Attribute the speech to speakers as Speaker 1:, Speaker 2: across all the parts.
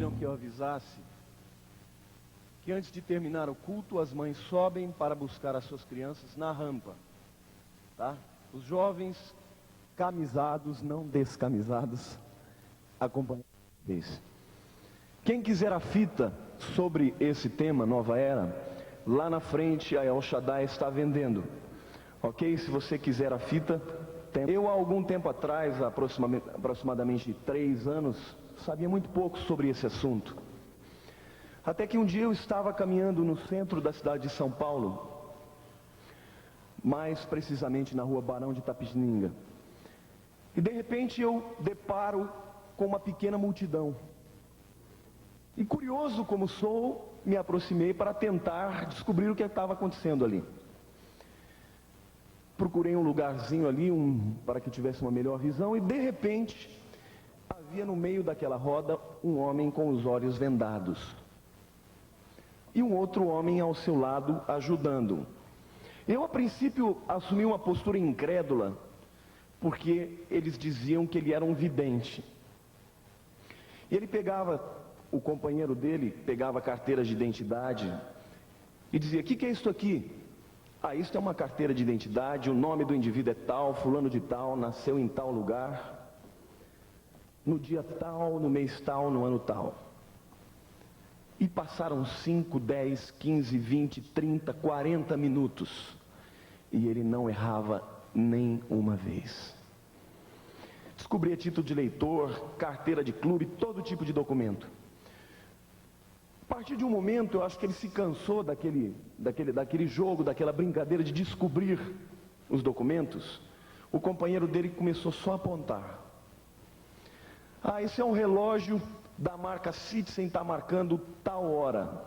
Speaker 1: pediram que eu avisasse que antes de terminar o culto, as mães sobem para buscar as suas crianças na rampa, tá? Os jovens camisados, não descamisados, acompanham vocês. Quem quiser a fita sobre esse tema, Nova Era, lá na frente a El Shaddai está vendendo, ok? Se você quiser a fita, tem. Eu há algum tempo atrás, aproximadamente 3 anos, sabia muito pouco sobre esse assunto. Até que um dia eu estava caminhando no centro da cidade de São Paulo, mais precisamente na rua Barão de Itapetininga. E de repente eu deparo com uma pequena multidão. E curioso como sou, me aproximei para tentar descobrir o que estava acontecendo ali. Procurei um lugarzinho ali, para que eu tivesse uma melhor visão, e de repente havia no meio daquela roda um homem com os olhos vendados. E um outro homem ao seu lado ajudando. Eu a princípio assumi uma postura incrédula, porque eles diziam que ele era um vidente. E ele pegava, o companheiro dele pegava carteiras de identidade e dizia: "O que é isso aqui?" "Ah, isso é uma carteira de identidade, o nome do indivíduo é tal, fulano de tal, nasceu em tal lugar, no dia tal, no mês tal, no ano tal." E passaram 5, 10, 15, 20, 30, 40 minutos. E ele não errava nem uma vez. Descobria título de eleitor, carteira de clube, todo tipo de documento. A partir de um momento, eu acho que ele se cansou daquele jogo, daquela brincadeira de descobrir os documentos. O companheiro dele começou só a apontar. "Ah, esse é um relógio da marca Citizen, está marcando tal hora."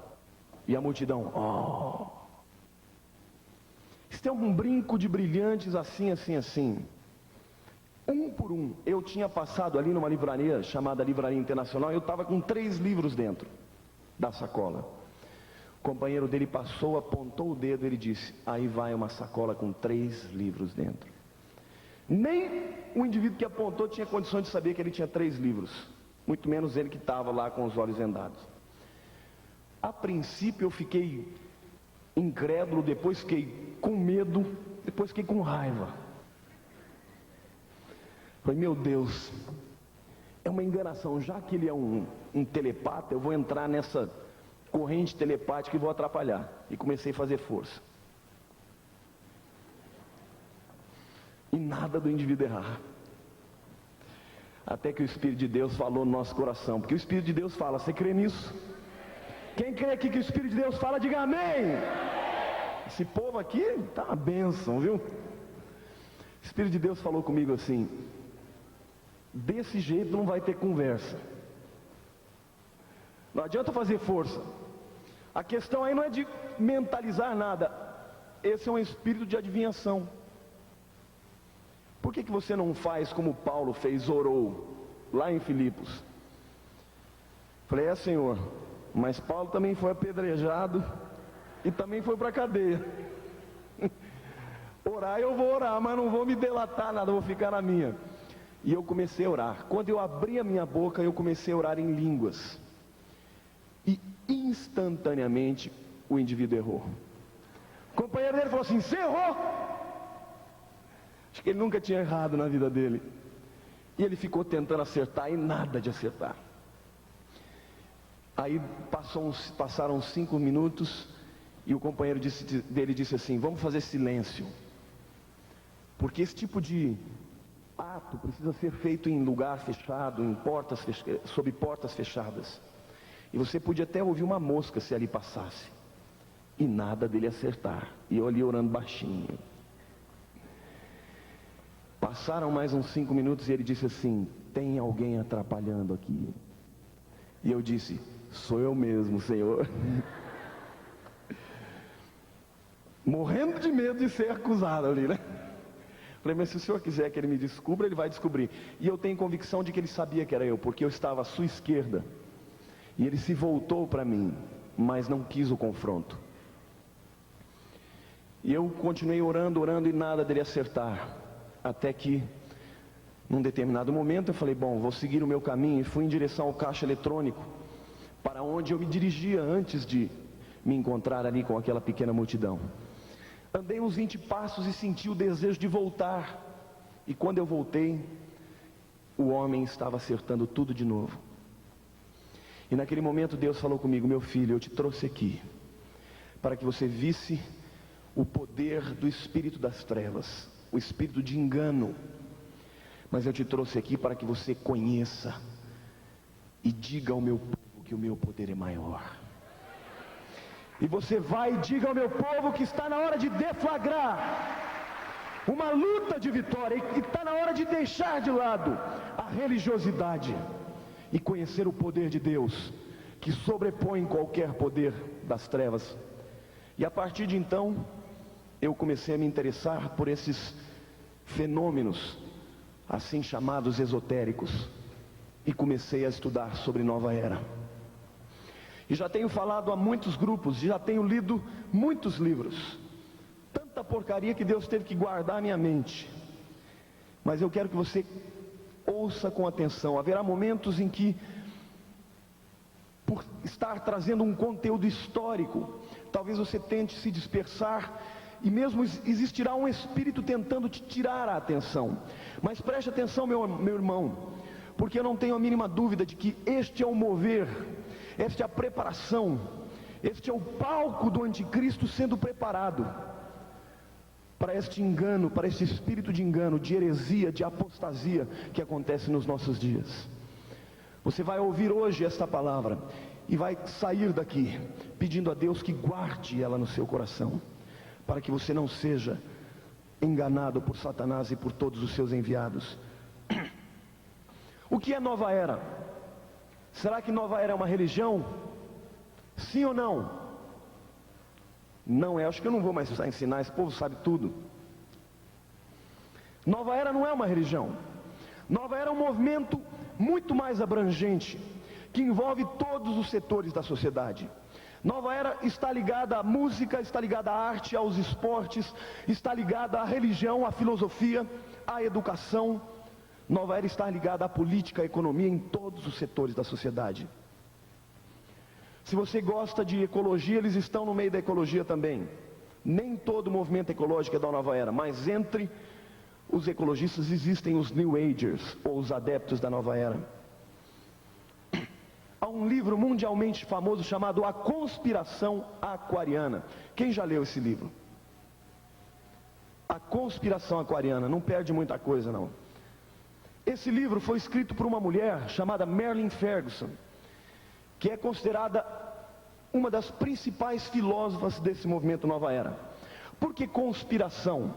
Speaker 1: E a multidão: "Oh, isso tem um brinco de brilhantes assim, assim, assim." Um por um, eu tinha passado ali numa livraria chamada Livraria Internacional, eu estava com 3 livros dentro da sacola. O companheiro dele passou, apontou o dedo, ele disse: "Aí vai uma sacola com 3 livros dentro." Nem o indivíduo que apontou tinha condições de saber que ele tinha 3 livros. Muito menos ele que estava lá com os olhos vendados. A princípio eu fiquei incrédulo, depois fiquei com medo, depois fiquei com raiva. Falei: "Meu Deus, é uma enganação. Já que ele é um telepata, eu vou entrar nessa corrente telepática e vou atrapalhar." E comecei a fazer força. E nada do indivíduo errar. Até que o Espírito de Deus falou no nosso coração. Porque o Espírito de Deus fala. Você crê nisso? Quem crê aqui que o Espírito de Deus fala, diga amém. Esse povo aqui tá uma bênção, viu? O Espírito de Deus falou comigo assim: "Desse jeito não vai ter conversa. Não adianta fazer força. A questão aí não é de mentalizar nada. Esse é um espírito de adivinhação. Por que você não faz como Paulo fez, orou, lá em Filipos?" Falei: Senhor, mas Paulo também foi apedrejado e também foi para a cadeia. Orar eu vou orar, mas não vou me delatar nada, vou ficar na minha." E eu comecei a orar. Quando eu abri a minha boca, eu comecei a orar em línguas. E instantaneamente o indivíduo errou. O companheiro dele falou assim: "Você errou!" Acho que ele nunca tinha errado na vida dele. E ele ficou tentando acertar e nada de acertar. Aí passaram 5 minutos e o companheiro dele disse assim: "Vamos fazer silêncio. Porque esse tipo de ato precisa ser feito em lugar fechado, sob portas fechadas. E você podia até ouvir uma mosca se ali passasse." E nada dele acertar. E eu ali orando baixinho. Passaram mais uns 5 minutos e ele disse assim: "Tem alguém atrapalhando aqui?" E eu disse: "Sou eu mesmo, Senhor." Morrendo de medo de ser acusado ali, né? Falei: "Mas se o Senhor quiser que ele me descubra, ele vai descobrir." E eu tenho convicção de que ele sabia que era eu, porque eu estava à sua esquerda. E ele se voltou para mim, mas não quis o confronto. E eu continuei orando, orando e nada dele acertar. Até que, num determinado momento, eu falei: "Bom, vou seguir o meu caminho." E fui em direção ao caixa eletrônico. para onde eu me dirigia antes de me encontrar ali com aquela pequena multidão. Andei uns 20 passos e senti o desejo de voltar. E quando eu voltei, o homem estava acertando tudo de novo. E naquele momento Deus falou comigo: meu filho, eu te trouxe aqui para que você visse o poder do espírito das trevas, o espírito de engano. Mas eu te trouxe aqui para que você conheça e diga ao meu povo que o meu poder é maior. E você vai e diga ao meu povo que está na hora de deflagrar uma luta de vitória, e está na hora de deixar de lado a religiosidade e conhecer o poder de Deus, que sobrepõe qualquer poder das trevas. E a partir de então, eu comecei a me interessar por esses fenômenos, assim chamados esotéricos, e comecei a estudar sobre Nova Era. E já tenho falado a muitos grupos, já tenho lido muitos livros, tanta porcaria que Deus teve que guardar a minha mente. Mas eu quero que você ouça com atenção. Haverá momentos em que, por estar trazendo um conteúdo histórico, talvez você tente se dispersar, e mesmo existirá um espírito tentando te tirar a atenção. Mas preste atenção, meu irmão, porque eu não tenho a mínima dúvida de que este é o mover, esta é a preparação, este é o palco do anticristo sendo preparado para este engano, para este espírito de engano, de heresia, de apostasia que acontece nos nossos dias. Você vai ouvir hoje esta palavra e vai sair daqui pedindo a Deus que guarde ela no seu coração, para que você não seja enganado por Satanás e por todos os seus enviados. O que é Nova Era? Será que Nova Era é uma religião? Sim ou não? Não é, acho que eu não vou mais precisar ensinar, esse povo sabe tudo. Nova Era não é uma religião. Nova Era é um movimento muito mais abrangente, que envolve todos os setores da sociedade. Nova Era está ligada à música, está ligada à arte, aos esportes, está ligada à religião, à filosofia, à educação. Nova Era está ligada à política, à economia, em todos os setores da sociedade. Se você gosta de ecologia, eles estão no meio da ecologia também. Nem todo movimento ecológico é da Nova Era, mas entre os ecologistas existem os New Agers, ou os adeptos da Nova Era. Há um livro mundialmente famoso chamado A Conspiração Aquariana. Quem já leu esse livro? A Conspiração Aquariana, não perde muita coisa não. Esse livro foi escrito por uma mulher chamada Marilyn Ferguson, que é considerada uma das principais filósofas desse movimento Nova Era. Por que conspiração?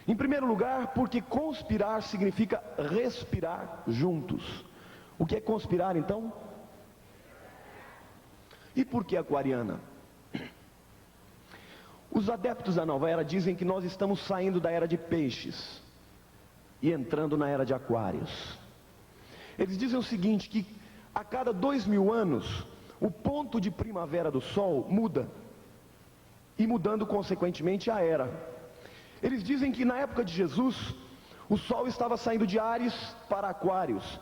Speaker 1: Em primeiro lugar, porque conspirar significa respirar juntos. O que é conspirar então? E por que aquariana? Os adeptos da Nova Era dizem que nós estamos saindo da era de peixes e entrando na era de aquários. Eles dizem o seguinte, que a cada 2000 anos, o ponto de primavera do Sol muda, e mudando consequentemente a era. Eles dizem que na época de Jesus, o Sol estava saindo de Áries para Aquários,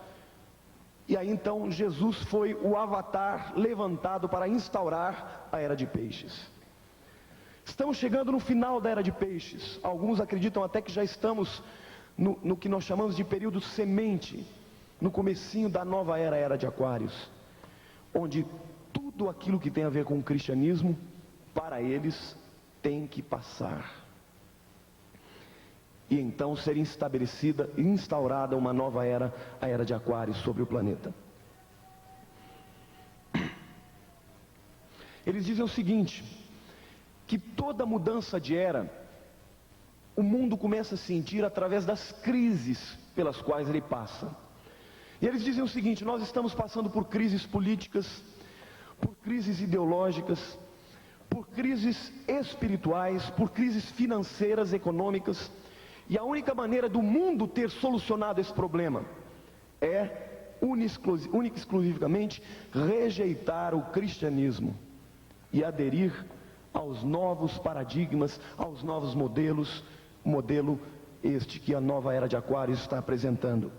Speaker 1: e aí então Jesus foi o avatar levantado para instaurar a era de peixes. Estamos chegando no final da era de peixes. Alguns acreditam até que já estamos no que nós chamamos de período semente, no comecinho da nova era, a era de Aquários, onde tudo aquilo que tem a ver com o cristianismo, para eles, tem que passar. E então ser estabelecida, instaurada uma nova era, a era de Aquários sobre o planeta. Eles dizem o seguinte, que toda mudança de era, o mundo começa a sentir através das crises pelas quais ele passa. E eles dizem o seguinte, nós estamos passando por crises políticas, por crises ideológicas, por crises espirituais, por crises financeiras, econômicas, e a única maneira do mundo ter solucionado esse problema é única e exclusivamente rejeitar o cristianismo e aderir aos novos paradigmas, aos novos modelos, modelo este que a nova era de Aquários está apresentando.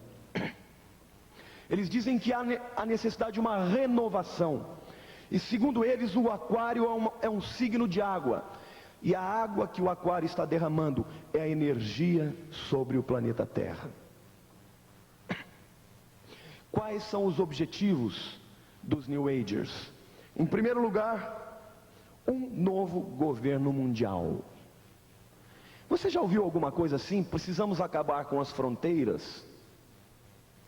Speaker 1: Eles dizem que há a necessidade de uma renovação. E segundo eles, o aquário é um signo de água. E a água que o aquário está derramando é a energia sobre o planeta Terra. Quais são os objetivos dos New Agers? Em primeiro lugar, um novo governo mundial. Você já ouviu alguma coisa assim? Precisamos acabar com as fronteiras.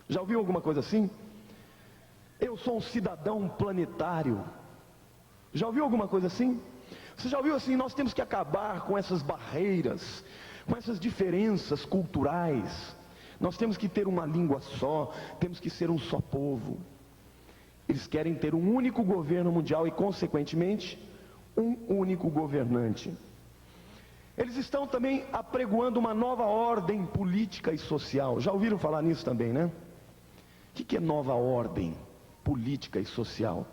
Speaker 1: Já ouviu alguma coisa assim? Eu sou um cidadão planetário. Já ouviu alguma coisa assim? Você já ouviu assim? Nós temos que acabar com essas barreiras, com essas diferenças culturais. Nós temos que ter uma língua só, temos que ser um só povo. Eles querem ter um único governo mundial e, consequentemente, um único governante. Eles estão também apregoando uma nova ordem política e social. Já ouviram falar nisso também, né? O que é nova ordem política e social?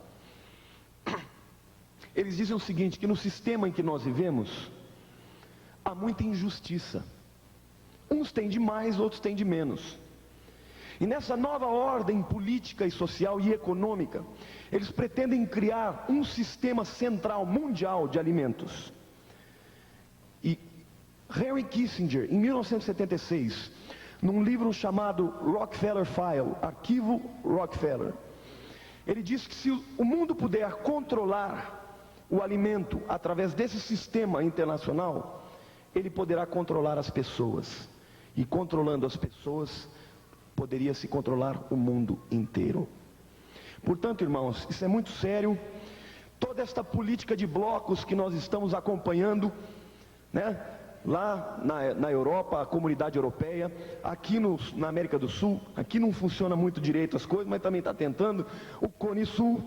Speaker 1: Eles dizem o seguinte, que no sistema em que nós vivemos, há muita injustiça. Uns têm de mais, outros têm de menos. E nessa nova ordem política e social e econômica, eles pretendem criar um sistema central mundial de alimentos. E Henry Kissinger, em 1976, num livro chamado Rockefeller File, Arquivo Rockefeller, ele diz que se o mundo puder controlar o alimento através desse sistema internacional, ele poderá controlar as pessoas. E controlando as pessoas, poderia se controlar o mundo inteiro. Portanto, irmãos, isso é muito sério. Toda esta política de blocos que nós estamos acompanhando, né? Lá na Europa, a comunidade europeia, aqui na América do Sul, aqui não funciona muito direito as coisas, mas também está tentando, o Cone Sul.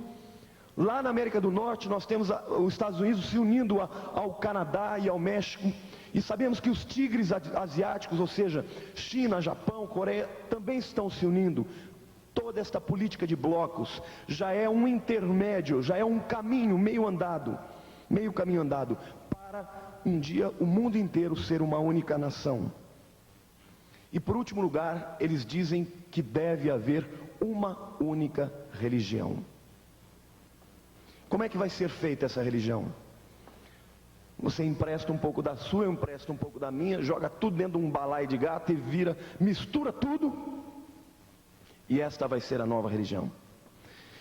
Speaker 1: Lá na América do Norte, nós temos os Estados Unidos se unindo ao Canadá e ao México. E sabemos que os tigres asiáticos, ou seja, China, Japão, Coreia, também estão se unindo. Toda esta política de blocos já é um intermédio, já é um caminho meio caminho andado, para um dia o mundo inteiro ser uma única nação. E por último lugar, eles dizem que deve haver uma única religião. Como é que vai ser feita essa religião? Você empresta um pouco da sua, eu empresto um pouco da minha, joga tudo dentro de um balaio de gato e mistura tudo, e esta vai ser a nova religião.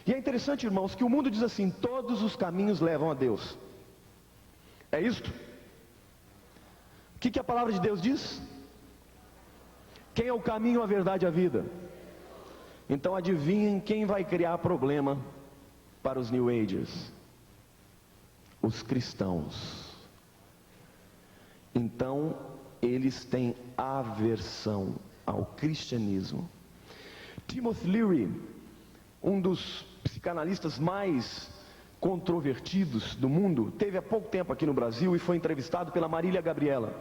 Speaker 1: E é interessante, irmãos, que o mundo diz assim, todos os caminhos levam a Deus. É isto? O que a palavra de Deus diz? Quem é o caminho, a verdade e a vida? Então adivinhem quem vai criar problema para os New Agers? Os cristãos. Então eles têm aversão ao cristianismo. Timothy Leary, um dos psicanalistas mais controvertidos do mundo, teve há pouco tempo aqui no Brasil e foi entrevistado pela Marília Gabriela.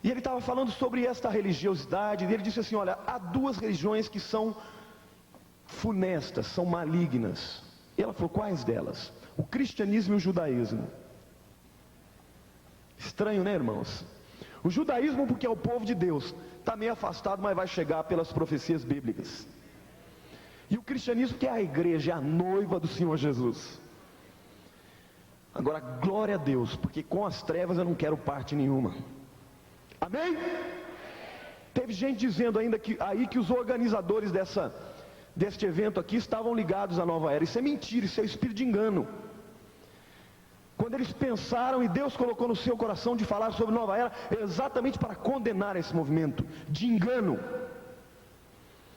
Speaker 1: E ele estava falando sobre esta religiosidade, e ele disse assim, olha, há duas religiões que são funestas, são malignas. E ela falou, quais delas? O cristianismo e o judaísmo. Estranho, né, irmãos? O judaísmo, porque é o povo de Deus, está meio afastado, mas vai chegar pelas profecias bíblicas. E o cristianismo, que é a igreja, é a noiva do Senhor Jesus. Agora, glória a Deus, porque com as trevas eu não quero parte nenhuma. Amém? Teve gente dizendo ainda que os organizadores deste evento aqui estavam ligados à nova era. Isso é mentira, isso é espírito de engano. Quando eles pensaram e Deus colocou no seu coração de falar sobre nova era, é exatamente para condenar esse movimento de engano.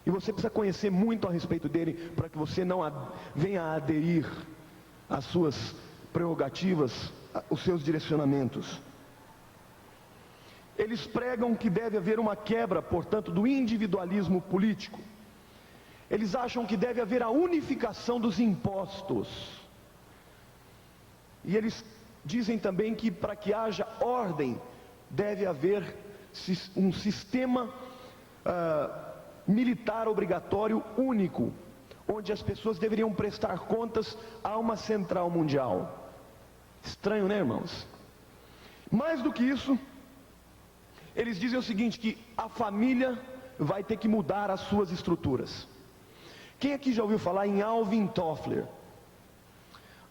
Speaker 1: E você precisa conhecer muito a respeito dele, para que você não venha a aderir às suas prerrogativas, os seus direcionamentos. Eles pregam que deve haver uma quebra, portanto, do individualismo político. Eles acham que deve haver a unificação dos impostos. E eles dizem também que para que haja ordem, deve haver um sistema militar obrigatório único, onde as pessoas deveriam prestar contas a uma central mundial. Estranho, né, irmãos? Mais do que isso, eles dizem o seguinte, que a família vai ter que mudar as suas estruturas. Quem aqui já ouviu falar em Alvin Toffler?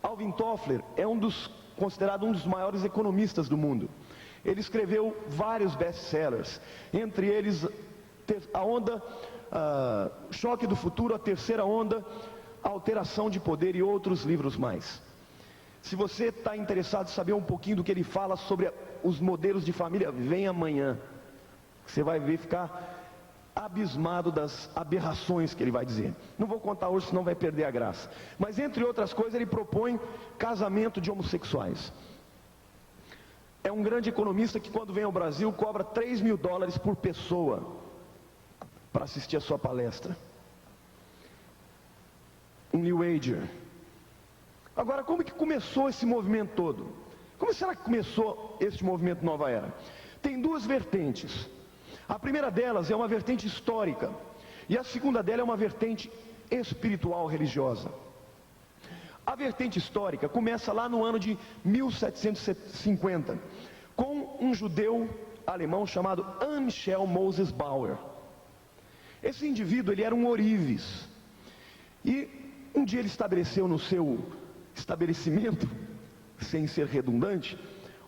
Speaker 1: Alvin Toffler é considerado um dos maiores economistas do mundo. Ele escreveu vários best-sellers, entre eles a onda, Choque do Futuro, a Terceira Onda, a Alteração de Poder e outros livros mais. Se você está interessado em saber um pouquinho do que ele fala sobre os modelos de família, vem amanhã. Você vai ver, ficar abismado das aberrações que ele vai dizer. Não vou contar hoje, senão vai perder a graça. Mas entre outras coisas, ele propõe casamento de homossexuais. É um grande economista que, quando vem ao Brasil, cobra $3.000 por pessoa para assistir a sua palestra. Um New Ager. Agora, como que começou esse movimento todo? Como será que começou este movimento Nova Era? Tem duas vertentes. A primeira delas é uma vertente histórica, e a segunda dela é uma vertente espiritual religiosa. A vertente histórica começa lá no ano de 1750, com um judeu alemão chamado Michel Moses Bauer. Esse indivíduo, ele era um ourives, e um dia ele estabeleceu no seu estabelecimento, sem ser redundante,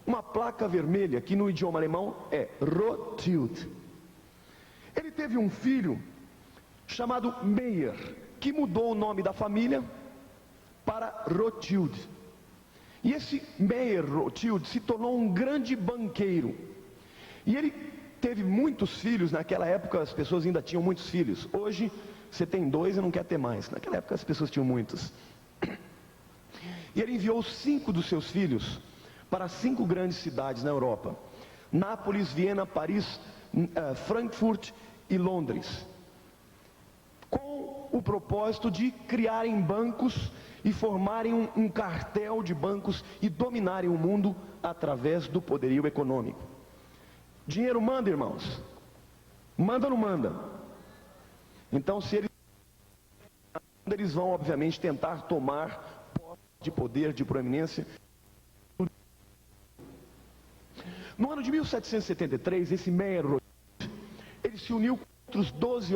Speaker 1: uma placa vermelha, que no idioma alemão é Rothschild. Ele teve um filho chamado Meyer, que mudou o nome da família para Rothschild. E esse Meyer Rothschild se tornou um grande banqueiro. E ele teve muitos filhos. Naquela época as pessoas ainda tinham muitos filhos. Hoje você tem 2 e não quer ter mais. Naquela época as pessoas tinham muitos. E ele enviou 5 dos seus filhos para 5 grandes cidades na Europa: Nápoles, Viena, Paris, Frankfurt e Londres, com o propósito de criarem bancos e formarem um cartel de bancos e dominarem o mundo através do poderio econômico. Dinheiro manda, irmãos? Manda ou não manda? Então, se eles vão, obviamente, tentar tomar posse de poder, de proeminência. No ano de 1773, esse Meyer ele se uniu com outros 12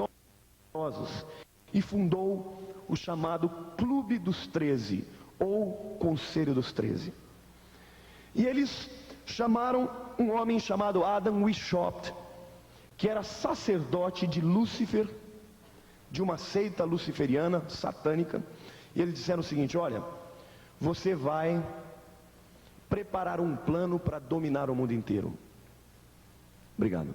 Speaker 1: homens e fundou o chamado Clube dos 13, ou Conselho dos 13. E eles chamaram um homem chamado Adam Weishaupt, que era sacerdote de Lúcifer, de uma seita luciferiana, satânica. E eles disseram o seguinte: olha, você vai preparar um plano para dominar o mundo inteiro. Obrigado.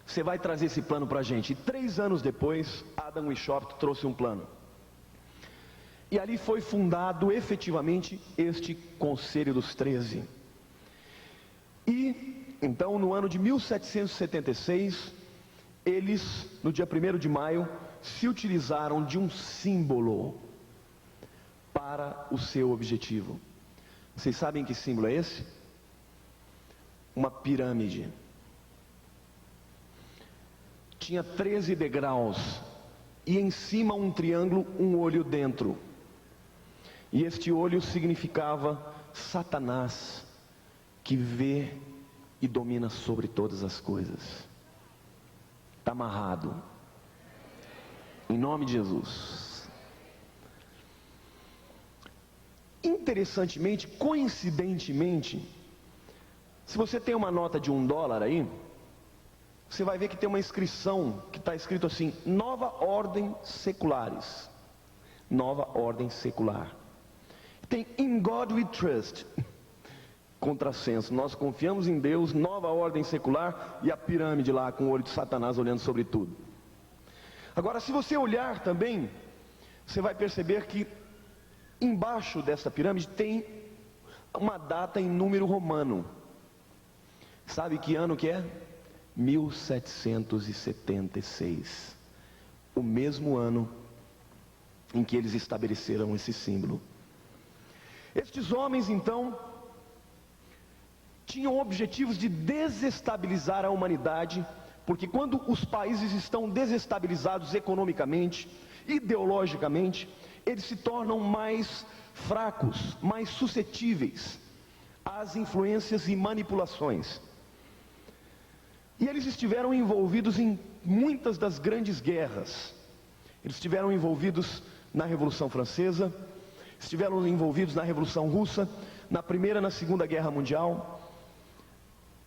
Speaker 1: Você vai trazer esse plano para a gente. E 3 anos depois, Adam Weishaupt trouxe um plano. E ali foi fundado efetivamente este Conselho dos 13. E então, no ano de 1776, eles, no dia 1º de maio, se utilizaram de um símbolo para o seu objetivo. Vocês sabem que símbolo é esse? Uma pirâmide. Tinha 13 degraus e em cima um triângulo, um olho dentro. E este olho significava Satanás, que vê e domina sobre todas as coisas. Está amarrado. Em nome de Jesus. Interessantemente, coincidentemente, se você tem uma nota de $1 aí, você vai ver que tem uma inscrição que está escrito assim: Nova Ordem Seculares. Nova Ordem Secular. Tem In God We Trust. Contrassenso. Nós confiamos em Deus, Nova Ordem Secular, e a pirâmide lá com o olho de Satanás olhando sobre tudo. Agora, se você olhar também, você vai perceber que embaixo dessa pirâmide tem uma data em número romano. Sabe que ano que é? 1776. O mesmo ano em que eles estabeleceram esse símbolo. Estes homens, então, tinham objetivos de desestabilizar a humanidade, porque quando os países estão desestabilizados economicamente, ideologicamente, eles se tornam mais fracos, mais suscetíveis às influências e manipulações. E eles estiveram envolvidos em muitas das grandes guerras. Eles estiveram envolvidos na Revolução Francesa, estiveram envolvidos na Revolução Russa, na Primeira e na Segunda Guerra Mundial.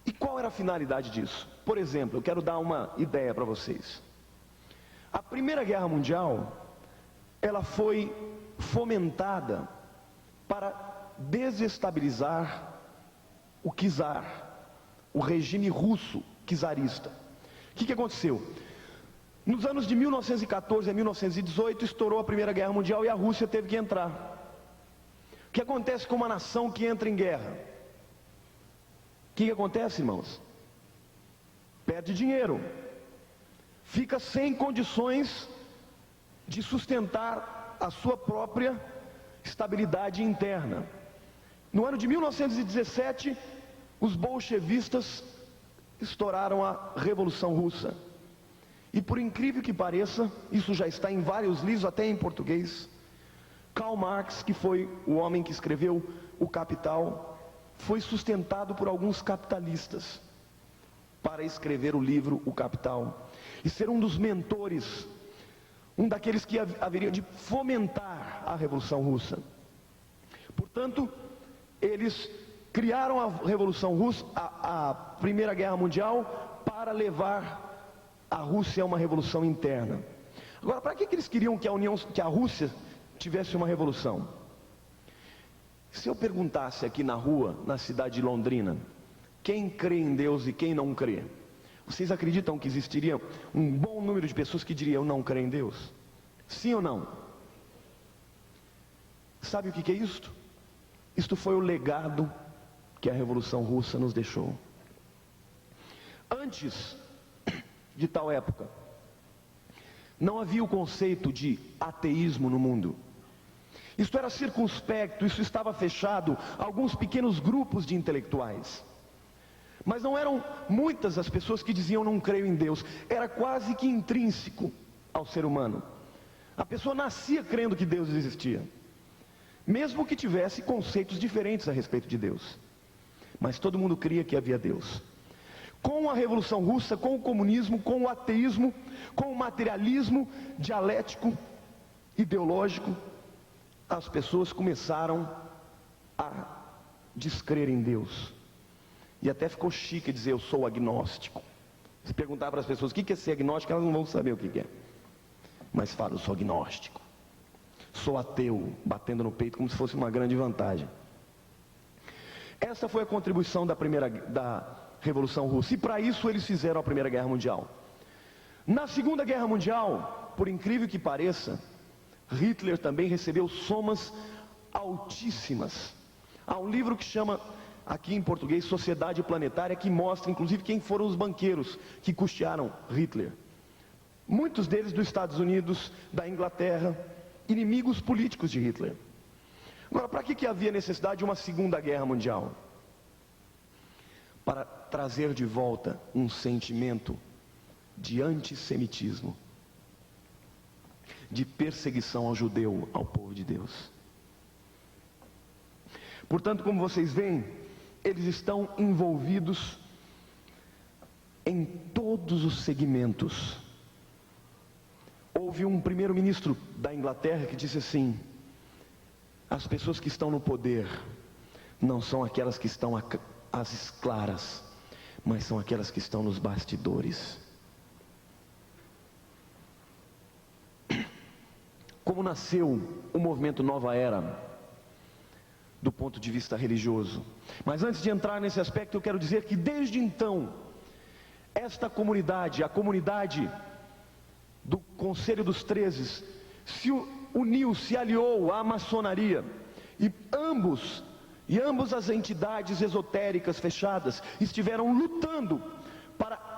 Speaker 1: E qual era a finalidade disso? Por exemplo, eu quero dar uma ideia para vocês. A Primeira Guerra Mundial, ela foi fomentada para desestabilizar o czar, o regime russo czarista. O que aconteceu? Nos anos de 1914 a 1918 estourou a Primeira Guerra Mundial e a Rússia teve que entrar. O que acontece com uma nação que entra em guerra? O que acontece, irmãos? Perde dinheiro, fica sem condições de sustentar a sua própria estabilidade interna. No ano de 1917, os bolchevistas estouraram a Revolução Russa. E por incrível que pareça, isso já está em vários livros, até em português. Karl Marx, que foi o homem que escreveu O Capital, foi sustentado por alguns capitalistas para escrever o livro O Capital e ser um dos mentores, um daqueles que haveriam de fomentar a Revolução Russa. Portanto, eles criaram a Revolução Russa, a Primeira Guerra Mundial, para levar a Rússia a uma revolução interna. Agora, para que eles queriam que a Rússia tivesse uma revolução? Se eu perguntasse aqui na rua, na cidade de Londrina, quem crê em Deus e quem não crê, vocês acreditam que existiria um bom número de pessoas que diriam não crê em Deus? Sim ou não? Sabe o que é isto? Isto foi o legado que a Revolução Russa nos deixou. Antes de tal época, não havia o conceito de ateísmo no mundo. Isto era circunspecto, isso estava fechado a alguns pequenos grupos de intelectuais. Mas não eram muitas as pessoas que diziam não creio em Deus. Era quase que intrínseco ao ser humano. A pessoa nascia crendo que Deus existia, mesmo que tivesse conceitos diferentes a respeito de Deus. Mas todo mundo cria que havia Deus. Com a Revolução Russa, com o comunismo, com o ateísmo, com o materialismo dialético, ideológico, as pessoas começaram a descrer em Deus. E até ficou chique dizer eu sou agnóstico. Se perguntar para as pessoas o que é ser agnóstico, elas não vão saber o que é. Mas fala, eu sou agnóstico, sou ateu, batendo no peito como se fosse uma grande vantagem. Essa foi a contribuição da Revolução Russa, e para isso eles fizeram a Primeira Guerra Mundial. Na Segunda Guerra Mundial, por incrível que pareça, Hitler também recebeu somas altíssimas. Há um livro que chama, aqui em português, Sociedade Planetária, que mostra inclusive quem foram os banqueiros que custearam Hitler. Muitos deles dos Estados Unidos, da Inglaterra, inimigos políticos de Hitler. Agora, para que havia necessidade de uma Segunda Guerra Mundial? Para trazer de volta um sentimento de antissemitismo, de perseguição ao judeu, ao povo de Deus. Portanto, como vocês veem, eles estão envolvidos em todos os segmentos. Houve um primeiro-ministro da Inglaterra que disse assim: as pessoas que estão no poder não são aquelas que estão às claras, mas são aquelas que estão nos bastidores. Como nasceu o movimento Nova Era, do ponto de vista religioso? Mas antes de entrar nesse aspecto, eu quero dizer que desde então, esta comunidade, a comunidade do Conselho dos 13, se uniu, se aliou à maçonaria, e ambas as entidades esotéricas fechadas estiveram lutando para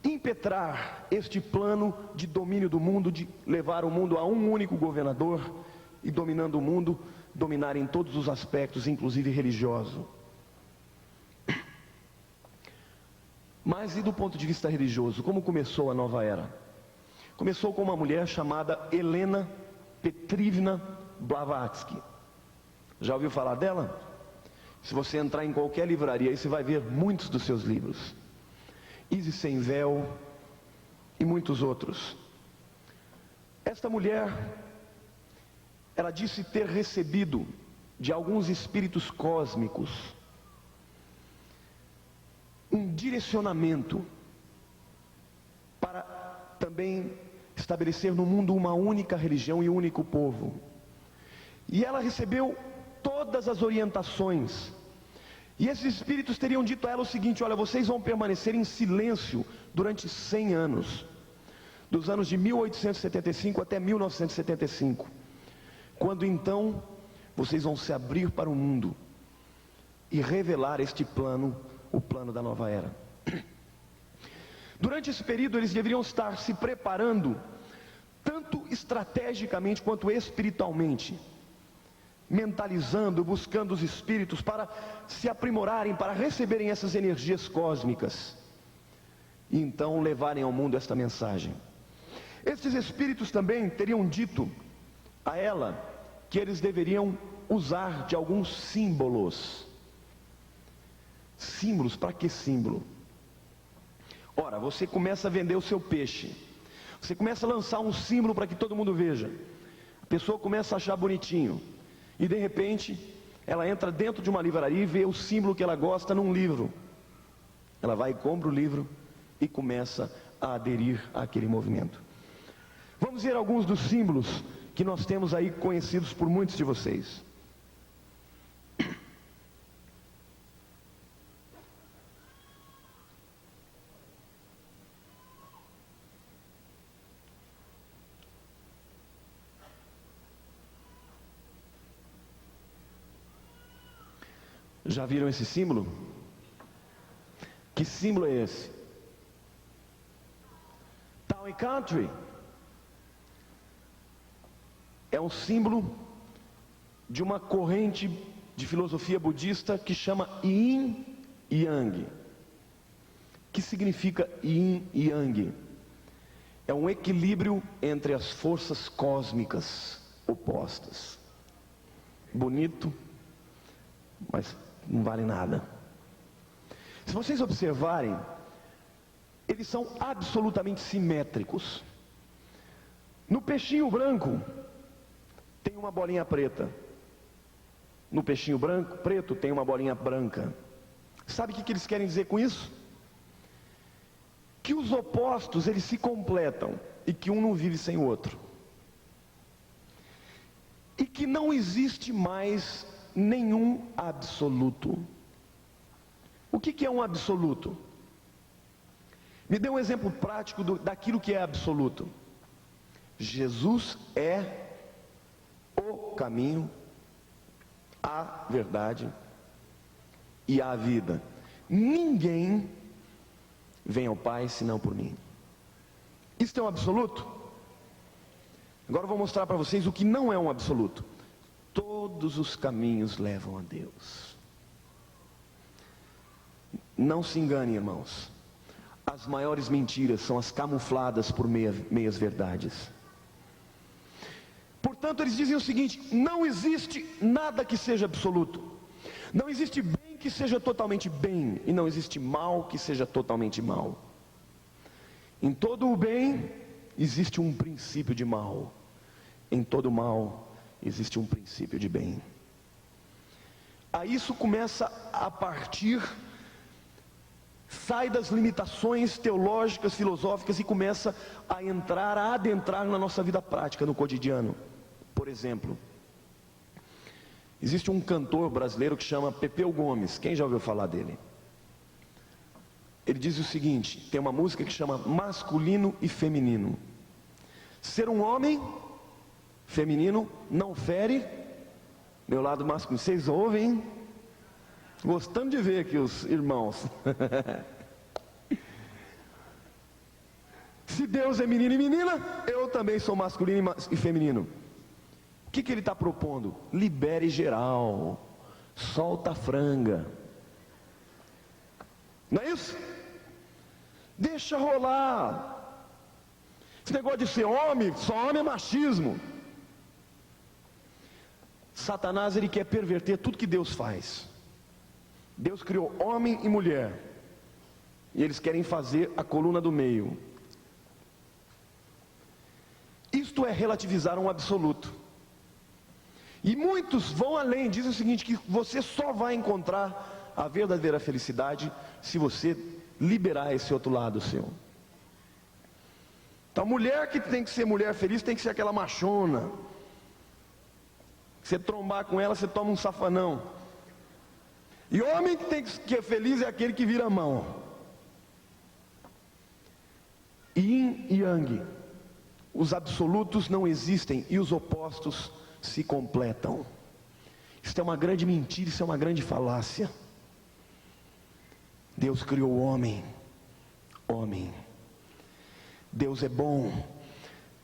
Speaker 1: impetrar este plano de domínio do mundo, de levar o mundo a um único governador e, dominando o mundo, dominar em todos os aspectos, inclusive religioso. Mas e do ponto de vista religioso, como começou a Nova Era? Começou com uma mulher chamada Helena Petrivna Blavatsky. Já ouviu falar dela? Se você entrar em qualquer livraria, aí você vai ver muitos dos seus livros. Isis Sem Véu e muitos outros. Esta mulher, ela disse ter recebido de alguns espíritos cósmicos um direcionamento para também estabelecer no mundo uma única religião e um único povo. E ela recebeu todas as orientações. E esses espíritos teriam dito a ela o seguinte: olha, vocês vão permanecer em silêncio durante 100 anos, dos anos de 1875 até 1975, quando então vocês vão se abrir para o mundo e revelar este plano, o plano da nova era. Durante esse período eles deveriam estar se preparando, tanto estrategicamente quanto espiritualmente, mentalizando, buscando os espíritos para se aprimorarem, para receberem essas energias cósmicas e então levarem ao mundo esta mensagem. Esses espíritos também teriam dito a ela que eles deveriam usar de alguns símbolos. Símbolos, para que símbolo? Ora, você começa a vender o seu peixe, você começa a lançar um símbolo para que todo mundo veja, a pessoa começa a achar bonitinho, e de repente ela entra dentro de uma livraria e vê o símbolo que ela gosta num livro. Ela vai e compra o livro e começa a aderir àquele movimento. Vamos ver alguns dos símbolos que nós temos aí conhecidos por muitos de vocês. Já viram esse símbolo? Que símbolo é esse? Town and Country. É um símbolo de uma corrente de filosofia budista que chama Yin e Yang. O que significa Yin e Yang? É um equilíbrio entre as forças cósmicas opostas. Bonito, mas não vale nada. Se vocês observarem, eles são absolutamente simétricos. No peixinho branco tem uma bolinha preta. No peixinho preto tem uma bolinha branca. Sabe o que eles querem dizer com isso? Que os opostos eles se completam e que um não vive sem o outro. E que não existe mais nenhum absoluto. O que é um absoluto? Me dê um exemplo prático daquilo que é absoluto. Jesus é o caminho, a verdade e a vida. Ninguém vem ao Pai senão por mim. Isto é um absoluto? Agora eu vou mostrar para vocês o que não é um absoluto. Todos os caminhos levam a Deus. Não se engane, irmãos. As maiores mentiras são as camufladas por meias verdades. Portanto, eles dizem o seguinte: não existe nada que seja absoluto. Não existe bem que seja totalmente bem, e não existe mal que seja totalmente mal. Em todo o bem existe um princípio de mal. Em todo o mal existe um princípio de bem. Aí isso começa a partir, sai das limitações teológicas, filosóficas e começa a adentrar na nossa vida prática, no cotidiano. Por exemplo, existe um cantor brasileiro que chama Pepeu Gomes. Quem já ouviu falar dele? Ele diz o seguinte, tem uma música que chama Masculino e Feminino. Ser um homem feminino não fere meu lado masculino. Vocês ouvem? Gostando de ver aqui os irmãos. Se Deus é menino e menina, eu também sou masculino e feminino. O que ele está propondo? Libere geral, solta a franga. Não é isso? Deixa rolar. Esse negócio de ser homem, só homem é machismo. Satanás, ele quer perverter tudo que Deus faz. Deus criou homem e mulher, e eles querem fazer a coluna do meio. Isto é relativizar um absoluto. E muitos vão além, dizem o seguinte, que você só vai encontrar a verdadeira felicidade se você liberar esse outro lado seu. Então, mulher que tem que ser mulher feliz tem que ser aquela machona. Você trombar com ela, você toma um safanão. E homem que é feliz é aquele que vira a mão. Yin e Yang. Os absolutos não existem e os opostos se completam. Isso é uma grande mentira, isso é uma grande falácia. Deus criou o homem. Deus é bom,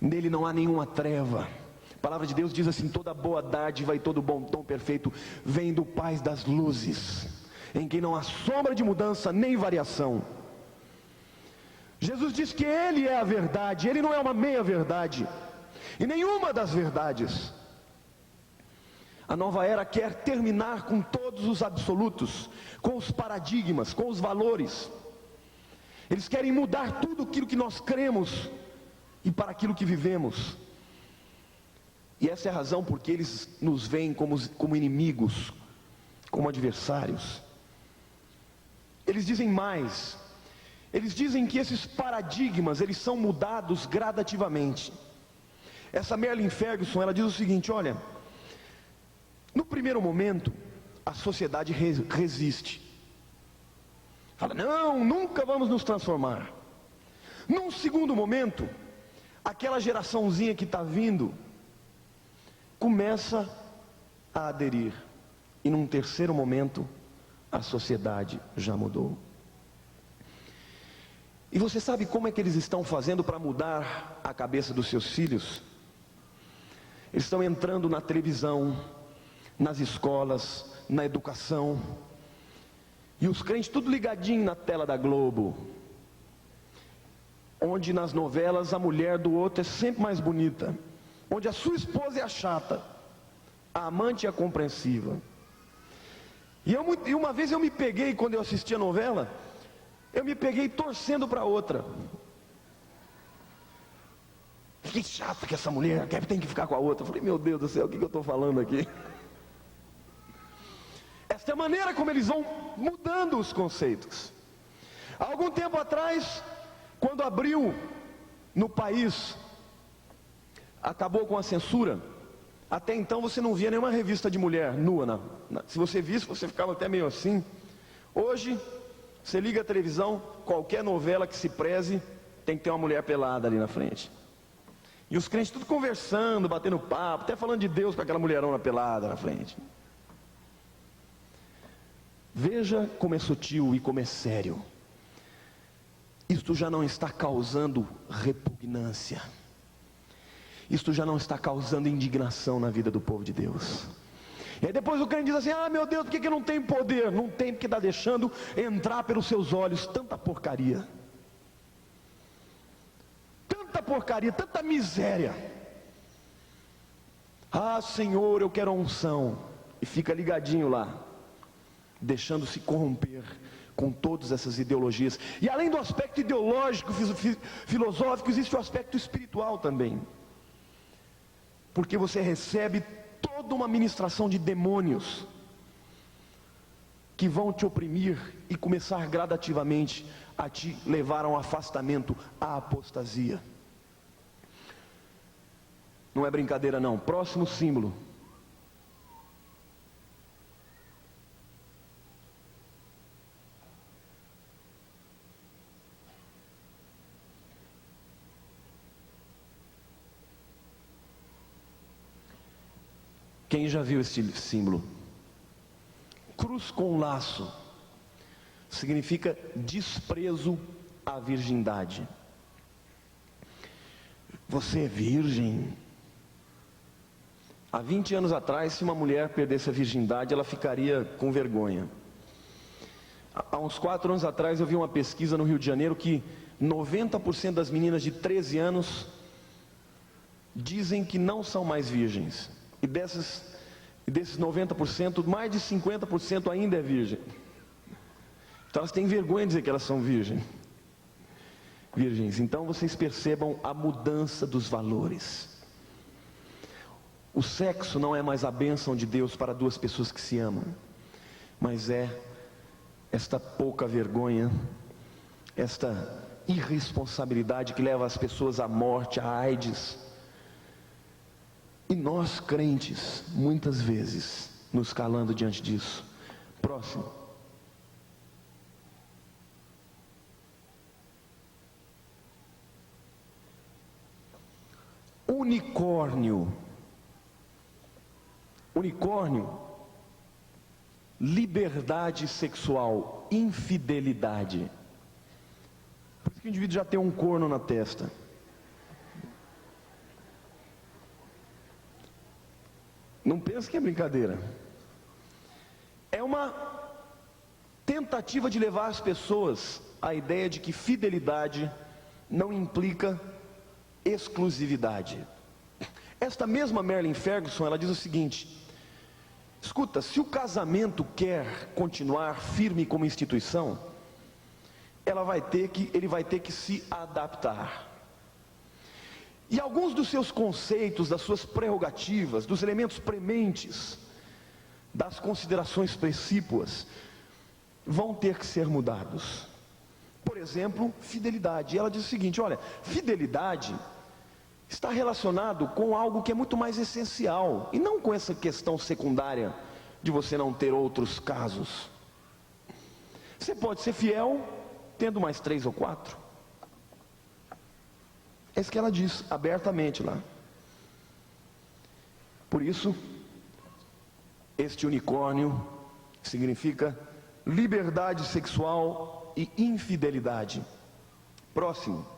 Speaker 1: nele não há nenhuma treva. A palavra de Deus diz assim: toda boa dádiva e todo bom dom perfeito vem do Pai das luzes, em quem não há sombra de mudança nem variação. Jesus diz que Ele é a verdade, Ele não é uma meia verdade, e nenhuma das verdades. A nova era quer terminar com todos os absolutos, com os paradigmas, com os valores. Eles querem mudar tudo aquilo que nós cremos e para aquilo que vivemos. E essa é a razão porque eles nos veem como inimigos, como adversários. Eles dizem mais. Eles dizem que esses paradigmas, eles são mudados gradativamente. Essa Merlin Ferguson, ela diz o seguinte: olha, no primeiro momento, a sociedade resiste. Fala, não, nunca vamos nos transformar. Num segundo momento, aquela geraçãozinha que está vindo, começa a aderir. E num terceiro momento, a sociedade já mudou. E você sabe como é que eles estão fazendo para mudar a cabeça dos seus filhos? Eles estão entrando na televisão, nas escolas, na educação, e os crentes tudo ligadinho na tela da Globo, onde nas novelas a mulher do outro é sempre mais bonita, onde a sua esposa é a chata, a amante é a compreensiva. E uma vez eu me peguei, quando eu assisti a novela, eu me peguei torcendo para outra. Que chata que essa mulher tem que ficar com a outra. Eu falei, meu Deus do céu, o que eu estou falando aqui? Esta é a maneira como eles vão mudando os conceitos. Há algum tempo atrás, quando abriu no país, acabou com a censura. Até então você não via nenhuma revista de mulher nua. Se você visse, você ficava até meio assim. Hoje, você liga a televisão, qualquer novela que se preze, tem que ter uma mulher pelada ali na frente. E os crentes tudo conversando, batendo papo, até falando de Deus com aquela mulherona pelada na frente. Veja como é sutil e como é sério. Isto já não está causando repugnância. Isto já não está causando indignação na vida do povo de Deus. E aí depois o crente diz assim: ah, meu Deus, por que eu não tenho poder? Não tem, porque está deixando entrar pelos seus olhos tanta porcaria. Tanta porcaria, tanta miséria. Ah, Senhor, eu quero a unção. E fica ligadinho lá, deixando-se corromper com todas essas ideologias. E além do aspecto ideológico, filosófico, existe o aspecto espiritual também. Porque você recebe toda uma ministração de demônios que vão te oprimir e começar gradativamente a te levar a um afastamento, à apostasia. Não é brincadeira não. Próximo símbolo. Quem já viu esse símbolo? Cruz com laço significa desprezo à virgindade. Você é virgem? Há 20 anos atrás, se uma mulher perdesse a virgindade, ela ficaria com vergonha. Há uns 4 anos atrás, eu vi uma pesquisa no Rio de Janeiro que 90% das meninas de 13 anos dizem que não são mais virgens. E desses 90%, mais de 50% ainda é virgem. Então elas têm vergonha de dizer que elas são virgens. Então vocês percebam a mudança dos valores. O sexo não é mais a bênção de Deus para duas pessoas que se amam, mas é esta pouca vergonha, esta irresponsabilidade que leva as pessoas à morte, à AIDS. E nós crentes, muitas vezes, nos calando diante disso. Próximo. Unicórnio. Unicórnio, liberdade sexual, infidelidade. Por isso que o indivíduo já tem um corno na testa. Não pensa que é brincadeira. É uma tentativa de levar as pessoas à ideia de que fidelidade não implica exclusividade. Esta mesma Marilyn Ferguson, ela diz o seguinte: escuta, se o casamento quer continuar firme como instituição, ele vai ter que se adaptar. E alguns dos seus conceitos, das suas prerrogativas, dos elementos prementes, das considerações precípuas, vão ter que ser mudados. Por exemplo, fidelidade. E ela diz o seguinte: olha, fidelidade está relacionado com algo que é muito mais essencial, e não com essa questão secundária de você não ter outros casos. Você pode ser fiel tendo mais 3 ou 4. É isso que ela diz abertamente lá. Por isso, este unicórnio significa liberdade sexual e infidelidade. Próximo.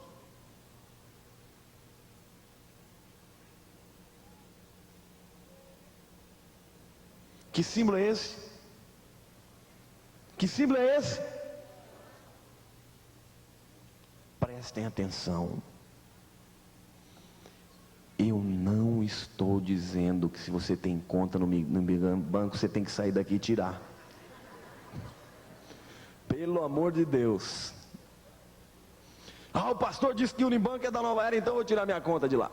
Speaker 1: Que símbolo é esse? Que símbolo é esse? Prestem atenção. Eu não estou dizendo que se você tem conta no banco, você tem que sair daqui e tirar. Pelo amor de Deus. Ah, o pastor disse que o Unibanco é da Nova Era, então eu vou tirar minha conta de lá.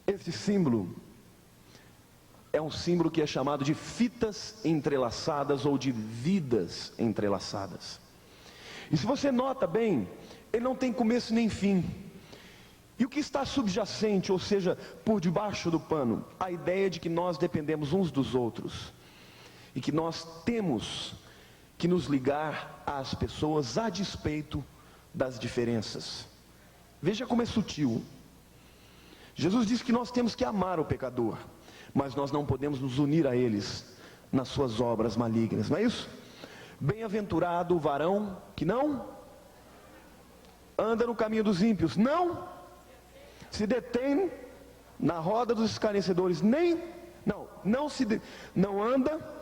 Speaker 1: Esse símbolo é um símbolo que é chamado de fitas entrelaçadas ou de vidas entrelaçadas. E se você nota bem, ele não tem começo nem fim. E o que está subjacente, ou seja, por debaixo do pano? A ideia de que nós dependemos uns dos outros. E que nós temos que nos ligar às pessoas a despeito das diferenças. Veja como é sutil. Jesus disse que nós temos que amar o pecador, mas nós não podemos nos unir a eles nas suas obras malignas, não é isso? Bem-aventurado o varão que não anda no caminho dos ímpios, não se detém na roda dos escarnecedores, não anda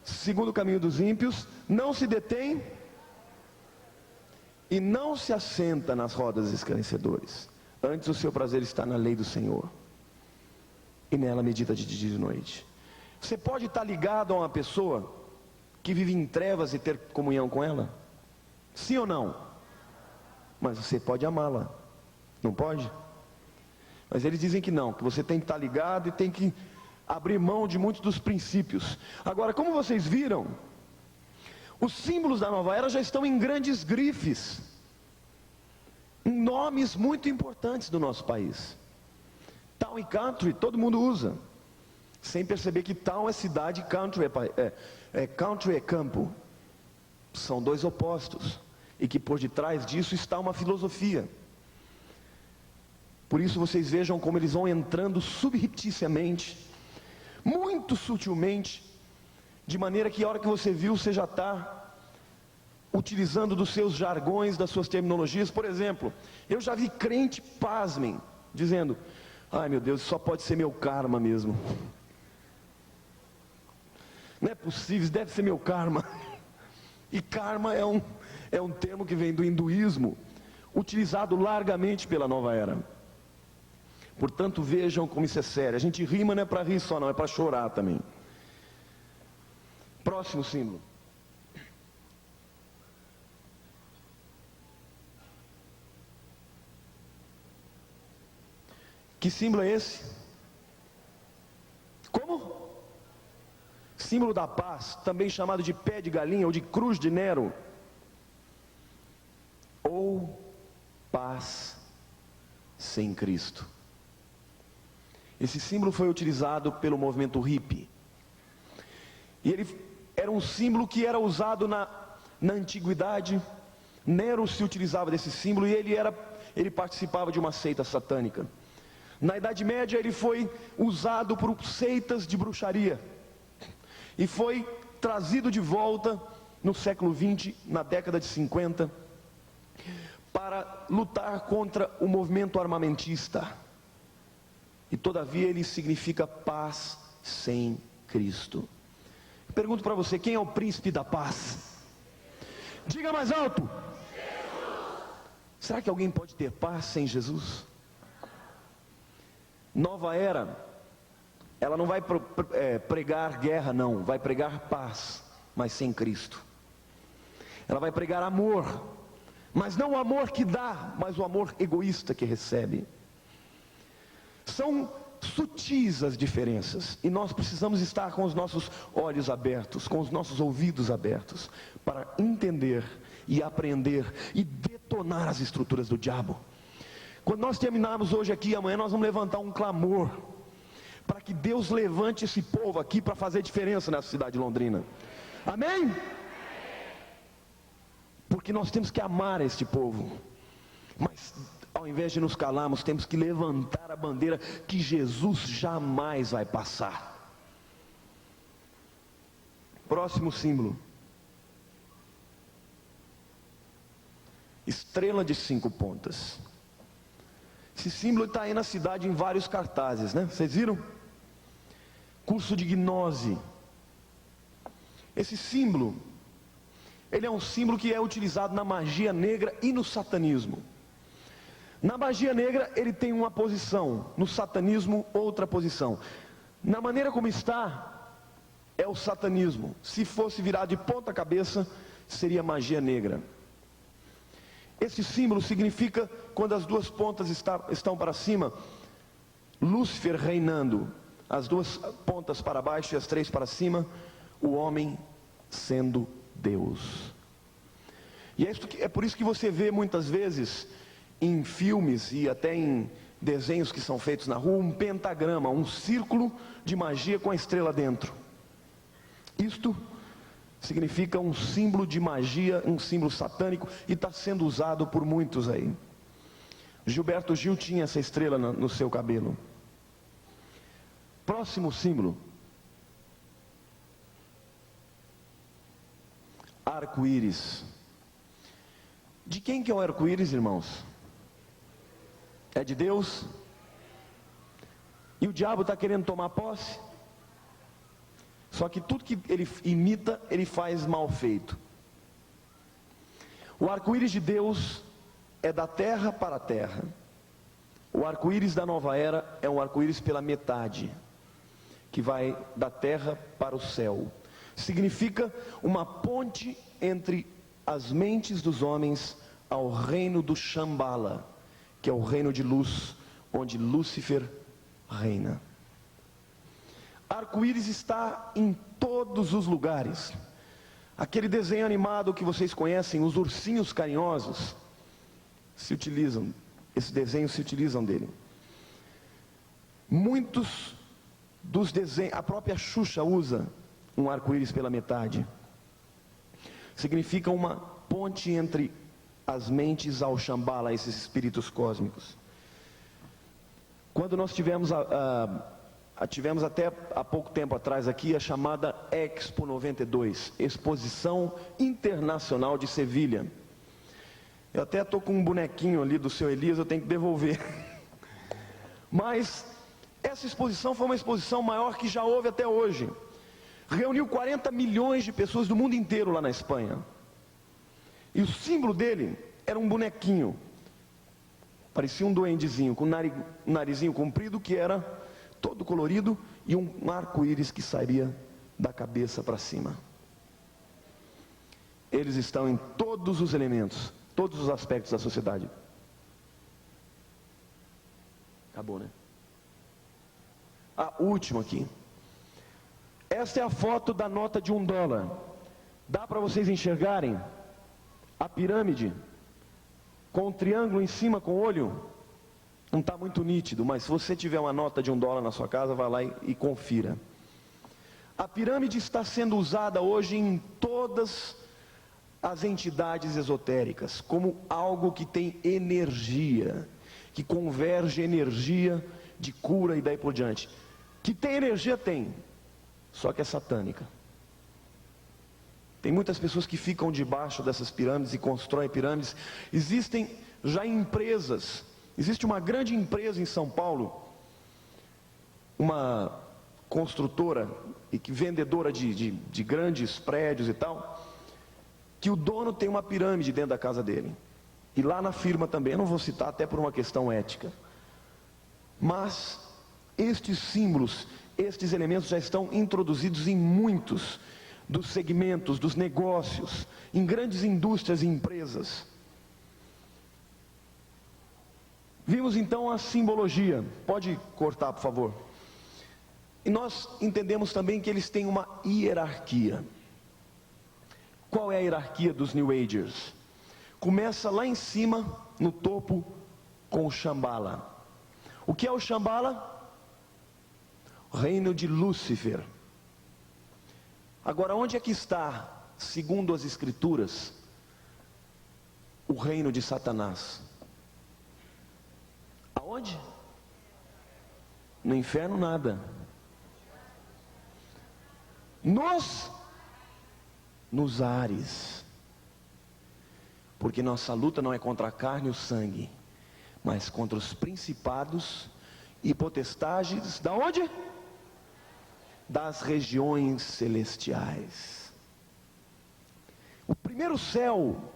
Speaker 1: segundo o caminho dos ímpios, não se detém e não se assenta nas rodas dos escarnecedores. Antes o seu prazer está na lei do Senhor, e nela medita de dia e de noite. Você pode estar ligado a uma pessoa que vive em trevas e ter comunhão com ela? Sim ou não? Mas você pode amá-la, não pode? Mas eles dizem que não, que você tem que estar ligado e tem que abrir mão de muitos dos princípios. Agora, como vocês viram, os símbolos da nova era já estão em grandes grifes, em nomes muito importantes do nosso país. Town e country, todo mundo usa, sem perceber que town é cidade, country country é campo. São dois opostos, e que por detrás disso está uma filosofia. Por isso vocês vejam como eles vão entrando subrepticiamente, muito sutilmente, de maneira que a hora que você viu, você já está utilizando dos seus jargões, das suas terminologias. Por exemplo, eu já vi crente, pasmem, dizendo: ai meu Deus, só pode ser meu karma mesmo. Não é possível, deve ser meu karma. E karma é um termo que vem do hinduísmo, utilizado largamente pela nova era. Portanto, vejam como isso é sério. A gente ri, mas não é para rir só, não, é para chorar também. Próximo. Próximo símbolo. Que símbolo é esse? Como? Símbolo da paz, também chamado de pé de galinha ou de cruz de Nero. Ou paz sem Cristo. Esse símbolo foi utilizado pelo movimento hippie. E ele era um símbolo que era usado na antiguidade. Nero se utilizava desse símbolo e ele participava de uma seita satânica. Na Idade Média ele foi usado por seitas de bruxaria. E foi trazido de volta no século XX, na década de 50, para lutar contra o movimento armamentista. E todavia ele significa paz sem Cristo. Eu pergunto para você, quem é o príncipe da paz? Diga mais alto. Jesus. Será que alguém pode ter paz sem Jesus? Nova era, ela não vai pregar guerra, não, vai pregar paz, mas sem Cristo. Ela vai pregar amor, mas não o amor que dá, mas o amor egoísta que recebe. São sutis as diferenças, e nós precisamos estar com os nossos olhos abertos, com os nossos ouvidos abertos, para entender e aprender e detonar as estruturas do diabo. Quando nós terminarmos hoje aqui, amanhã nós vamos levantar um clamor, para que Deus levante esse povo aqui para fazer diferença nessa cidade de Londrina. Amém? Porque nós temos que amar este povo, mas ao invés de nos calarmos, temos que levantar a bandeira que Jesus jamais vai passar. Próximo símbolo. Estrela de 5 pontas. Esse símbolo está aí na cidade em vários cartazes, né? Vocês viram? Curso de gnose. Esse símbolo, ele é um símbolo que é utilizado na magia negra e no satanismo. Na magia negra ele tem uma posição, no satanismo outra posição. Na maneira como está, é o satanismo. Se fosse virado de ponta cabeça, seria magia negra. Esse símbolo significa, quando as duas pontas estão para cima, Lúcifer reinando, as duas pontas para baixo e as 3 para cima, o homem sendo Deus. E é por isso que você vê muitas vezes em filmes e até em desenhos que são feitos na rua, um pentagrama, um círculo de magia com a estrela dentro. Isto significa um símbolo de magia, um símbolo satânico, e está sendo usado por muitos aí. Gilberto Gil tinha essa estrela no seu cabelo. Próximo símbolo. Arco-íris. De quem que é o arco-íris, irmãos? É de Deus? E o diabo está querendo tomar posse? Só que tudo que ele imita, ele faz mal feito. O arco-íris de Deus é da terra para a terra. O arco-íris da nova era é um arco-íris pela metade, que vai da terra para o céu. Significa uma ponte entre as mentes dos homens ao reino do Shambhala, que é o reino de luz, onde Lúcifer reina. Arco-íris está em todos os lugares. Aquele desenho animado que vocês conhecem, os ursinhos carinhosos, esses desenhos se utilizam dele. Muitos dos desenhos, a própria Xuxa usa um arco-íris pela metade. Significa uma ponte entre as mentes ao Shambhala, esses espíritos cósmicos. Quando nós tivemos até há pouco tempo atrás aqui a chamada Expo 92, Exposição Internacional de Sevilha. Eu até estou com um bonequinho ali do seu Elias, eu tenho que devolver. Mas essa exposição foi uma exposição maior que já houve até hoje. Reuniu 40 milhões de pessoas do mundo inteiro lá na Espanha. E o símbolo dele era um bonequinho. Parecia um duendezinho, com um narizinho comprido, que era todo colorido, e um arco-íris que sairia da cabeça para cima. eles estão em todos os elementos, todos os aspectos da sociedade. Acabou, né? A última aqui. Esta é a foto da nota de $1. Dá para vocês enxergarem a pirâmide com um triângulo em cima com olho? Não está muito nítido, mas se você tiver uma nota de $1 na sua casa, vá lá e confira. A pirâmide está sendo usada hoje em todas as entidades esotéricas como algo que tem energia, que converge energia de cura e daí por diante. Que tem energia, tem, só que é satânica. Tem muitas pessoas que ficam debaixo dessas pirâmides e constroem pirâmides. Existem já empresas. Existe uma grande empresa em São Paulo, uma construtora e vendedora de grandes prédios e tal, que o dono tem uma pirâmide dentro da casa dele. E lá na firma também, eu não vou citar até por uma questão ética. Mas estes símbolos, estes elementos já estão introduzidos em muitos dos segmentos, dos negócios, em grandes indústrias e empresas. Vimos então a simbologia. Pode cortar, por favor. E nós entendemos também que eles têm uma hierarquia. Qual é a hierarquia dos New Agers? Começa lá em cima, no topo, com o Shambhala. O que é o Shambhala? O reino de Lúcifer. Agora, onde é que está, segundo as Escrituras, o reino de Satanás? Aonde? No inferno nada. Nos ares. Porque nossa luta não é contra a carne e o sangue, mas contra os principados e potestades, da onde? Das regiões celestiais. O primeiro céu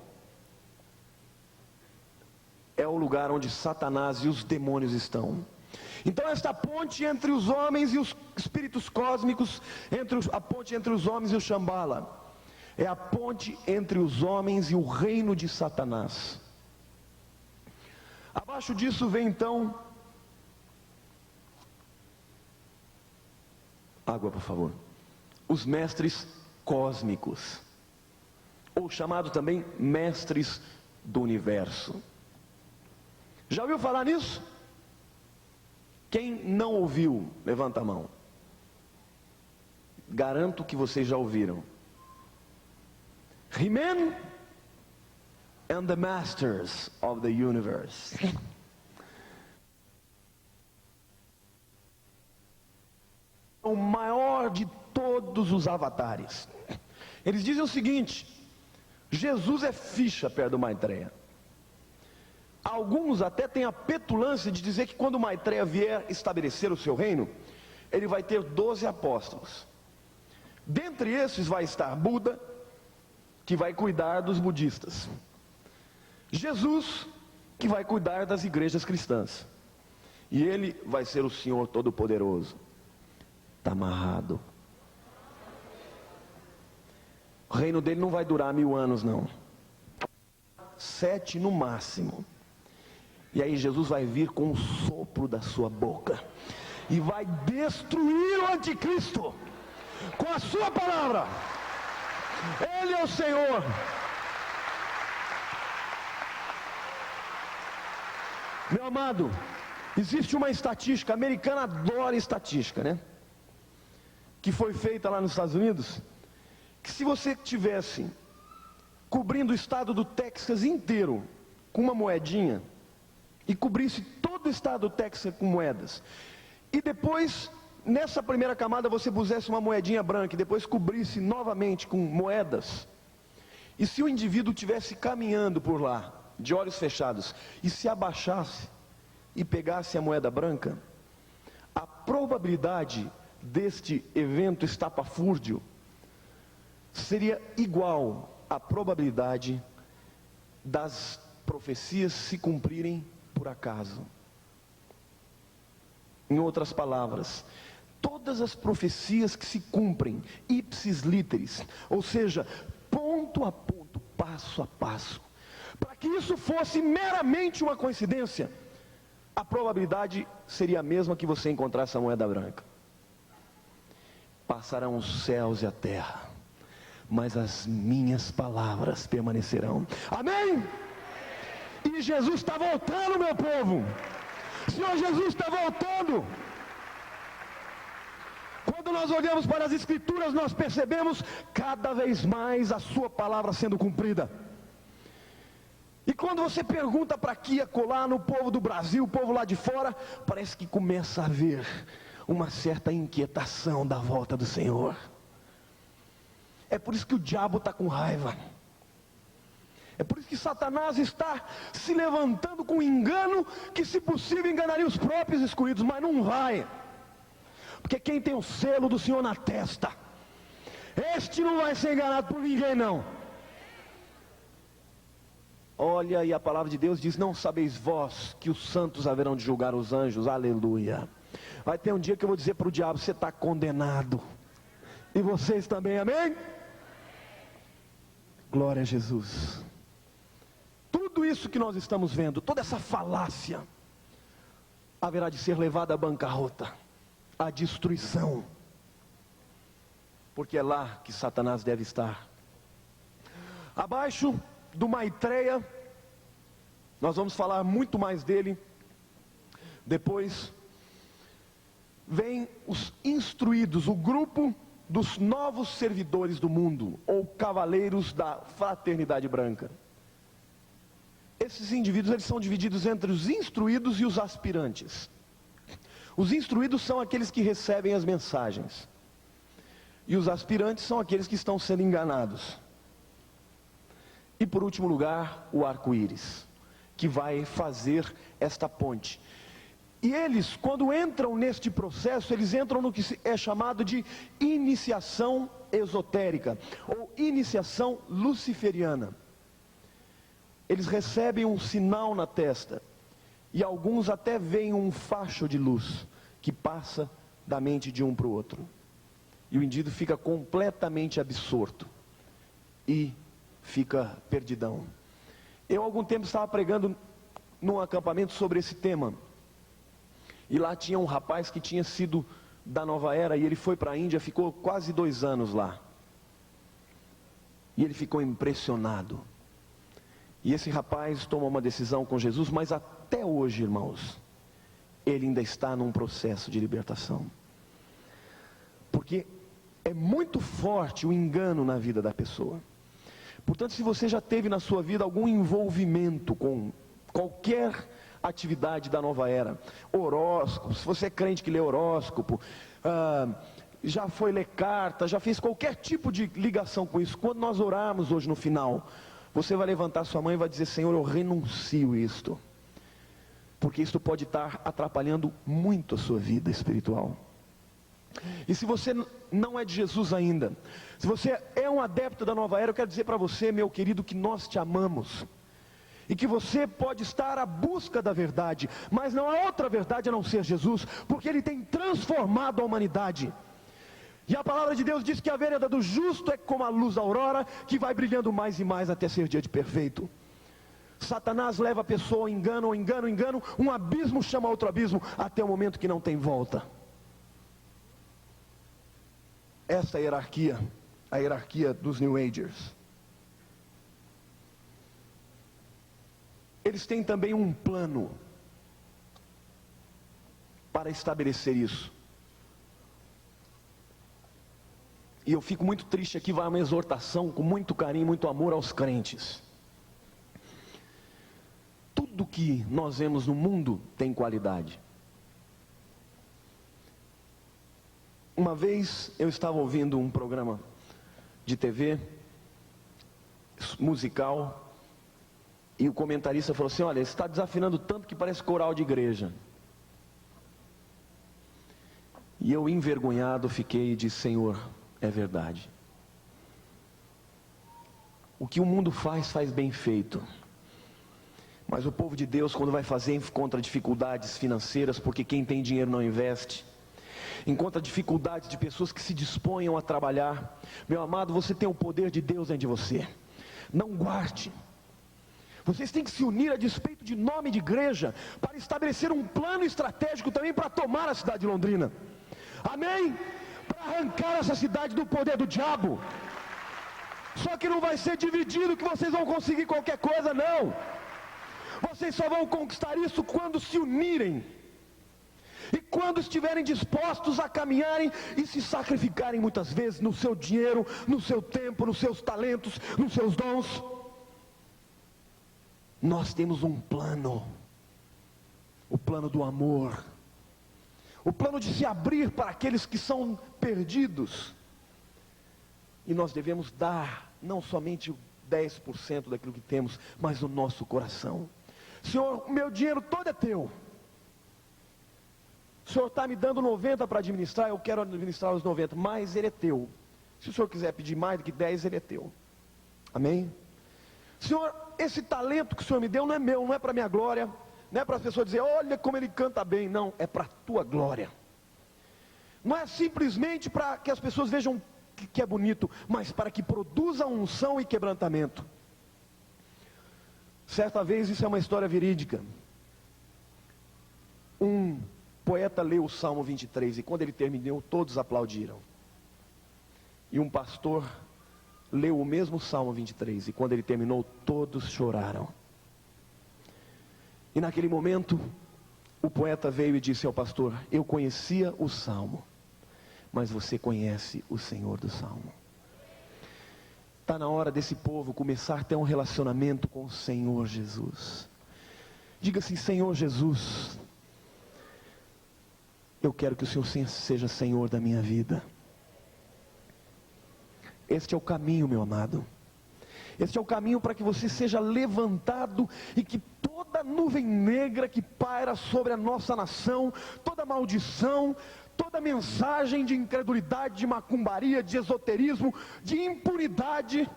Speaker 1: é o lugar onde Satanás e os demônios estão. Então esta ponte entre os homens e os espíritos cósmicos, a ponte entre os homens e o Shambhala, é a ponte entre os homens e o reino de Satanás. Abaixo disso vem então, água por favor, os mestres cósmicos, ou chamado também mestres do universo. Já ouviu falar nisso? Quem não ouviu, levanta a mão. Garanto que vocês já ouviram. He-Man and the Masters of the Universe. O maior de todos os avatares. Eles dizem o seguinte: Jesus é ficha perto do Maitreya. Alguns até têm a petulância de dizer que quando o Maitreya vier estabelecer o seu reino, ele vai ter 12 apóstolos. Dentre esses vai estar Buda, que vai cuidar dos budistas. Jesus, que vai cuidar das igrejas cristãs. E ele vai ser o Senhor Todo-Poderoso. Está amarrado. O reino dele não vai durar 1000 anos, não. 7 no máximo. E aí Jesus vai vir com o sopro da sua boca e vai destruir o anticristo com a sua palavra. Ele é o Senhor. Meu amado, existe uma estatística, a americana adora estatística, né? Que foi feita lá nos Estados Unidos, que se você tivesse cobrindo o estado do Texas inteiro com uma moedinha, e cobrisse todo o estado do Texas com moedas, e depois, nessa primeira camada, você pusesse uma moedinha branca, e depois cobrisse novamente com moedas, e se o indivíduo estivesse caminhando por lá, de olhos fechados, e se abaixasse, e pegasse a moeda branca, a probabilidade deste evento estapafúrdio seria igual à probabilidade das profecias se cumprirem por acaso. Em outras palavras, todas as profecias que se cumprem ipsis literis, ou seja, ponto a ponto, passo a passo. Para que isso fosse meramente uma coincidência, a probabilidade seria a mesma que você encontrasse a moeda branca. Passarão os céus e a terra, mas as minhas palavras permanecerão. Amém? E Jesus está voltando, meu povo. O Senhor Jesus está voltando. Quando nós olhamos para as Escrituras, nós percebemos cada vez mais a sua palavra sendo cumprida. E quando você pergunta para aqui e acolá no povo do Brasil, o povo lá de fora, parece que começa a haver uma certa inquietação da volta do Senhor. É por isso que o diabo está com raiva. É por isso que Satanás está se levantando com engano, que se possível enganaria os próprios escolhidos, mas não vai. Porque quem tem o selo do Senhor na testa, este não vai ser enganado por ninguém não. Olha, e a palavra de Deus diz: não sabeis vós que os santos haverão de julgar os anjos? Aleluia. Vai ter um dia que eu vou dizer para o diabo: você está condenado. E vocês também, amém? Glória a Jesus. Tudo isso que nós estamos vendo, toda essa falácia, haverá de ser levada à bancarrota, à destruição. Porque é lá que Satanás deve estar. Abaixo do Maitreya, nós vamos falar muito mais dele depois. Vem os instruídos, o grupo dos novos servidores do mundo, ou cavaleiros da fraternidade branca. Esses indivíduos, eles são divididos entre os instruídos e os aspirantes. Os instruídos são aqueles que recebem as mensagens, e os aspirantes são aqueles que estão sendo enganados. E por último lugar, o arco-íris, que vai fazer esta ponte. E eles, quando entram neste processo, eles entram no que é chamado de iniciação esotérica, ou iniciação luciferiana. Eles recebem um sinal na testa, e alguns até veem um facho de luz, que passa da mente de um para o outro. E o indivíduo fica completamente absorto, e fica perdidão. Eu há algum tempo estava pregando num acampamento sobre esse tema. E lá tinha um rapaz que tinha sido da Nova Era, e ele foi para a Índia, ficou quase 2 anos lá. E ele ficou impressionado. E esse rapaz tomou uma decisão com Jesus, mas até hoje, irmãos, ele ainda está num processo de libertação. Porque é muito forte o engano na vida da pessoa. Portanto, se você já teve na sua vida algum envolvimento com qualquer atividade da Nova Era, horóscopo, se você é crente que lê horóscopo, já foi ler carta, já fez qualquer tipo de ligação com isso, quando nós orarmos hoje no final, você vai levantar sua mão e vai dizer: Senhor, eu renuncio isto, porque isto pode estar atrapalhando muito a sua vida espiritual. E se você não é de Jesus ainda, se você é um adepto da Nova Era, eu quero dizer para você, meu querido, que nós te amamos, e que você pode estar à busca da verdade, mas não há outra verdade a não ser Jesus, porque Ele tem transformado a humanidade. E a palavra de Deus diz que a vereda do justo é como a luz da aurora, que vai brilhando mais e mais até ser dia de perfeito. Satanás leva a pessoa ao engano, um abismo chama outro abismo, até o momento que não tem volta. Esta é a hierarquia dos New Agers. Eles têm também um plano para estabelecer isso. E eu fico muito triste aqui, vai uma exortação com muito carinho, muito amor aos crentes. Tudo que nós vemos no mundo tem qualidade. Uma vez eu estava ouvindo um programa de TV musical, e o comentarista falou assim: olha, você está desafinando tanto que parece coral de igreja. E eu, envergonhado, fiquei e disse: Senhor, é verdade. O que o mundo faz bem feito. Mas o povo de Deus, quando vai fazer, encontra dificuldades financeiras, porque quem tem dinheiro não investe. Encontra dificuldades de pessoas que se disponham a trabalhar. Meu amado, você tem o poder de Deus dentro de você. Não guarde. Vocês têm que se unir a despeito de nome de igreja, para estabelecer um plano estratégico também para tomar a cidade de Londrina. Amém? Para arrancar essa cidade do poder do diabo. Só que não vai ser dividido que vocês vão conseguir qualquer coisa, não. Vocês só vão conquistar isso quando se unirem. E quando estiverem dispostos a caminharem e se sacrificarem muitas vezes no seu dinheiro, no seu tempo, nos seus talentos, nos seus dons. Nós temos um plano. O plano do amor. O plano de se abrir para aqueles que são perdidos. E nós devemos dar não somente 10% daquilo que temos, mas o nosso coração. Senhor, o meu dinheiro todo é teu. O Senhor está me dando 90 para administrar, eu quero administrar os 90, mas ele é teu. Se o Senhor quiser pedir mais do que 10, ele é teu. Amém? Senhor, esse talento que o Senhor me deu não é meu, não é para minha glória, não é para as pessoas dizer, olha como ele canta bem, não, é para a tua glória. Não é simplesmente para que as pessoas vejam que é bonito, mas para que produza unção e quebrantamento. Certa vez, isso é uma história verídica, um poeta leu o Salmo 23 e quando ele terminou, todos aplaudiram. E um pastor leu o mesmo Salmo 23 e quando ele terminou, todos choraram. E naquele momento, o poeta veio e disse ao pastor, eu conhecia o Salmo, mas você conhece o Senhor do Salmo. Está na hora desse povo começar a ter um relacionamento com o Senhor Jesus. Diga assim, Senhor Jesus, eu quero que o Senhor seja Senhor da minha vida. Este é o caminho, meu amado. Este é o caminho para que você seja levantado e que toda nuvem negra que paira sobre a nossa nação, toda maldição, toda mensagem de incredulidade, de macumbaria, de esoterismo, de impunidade,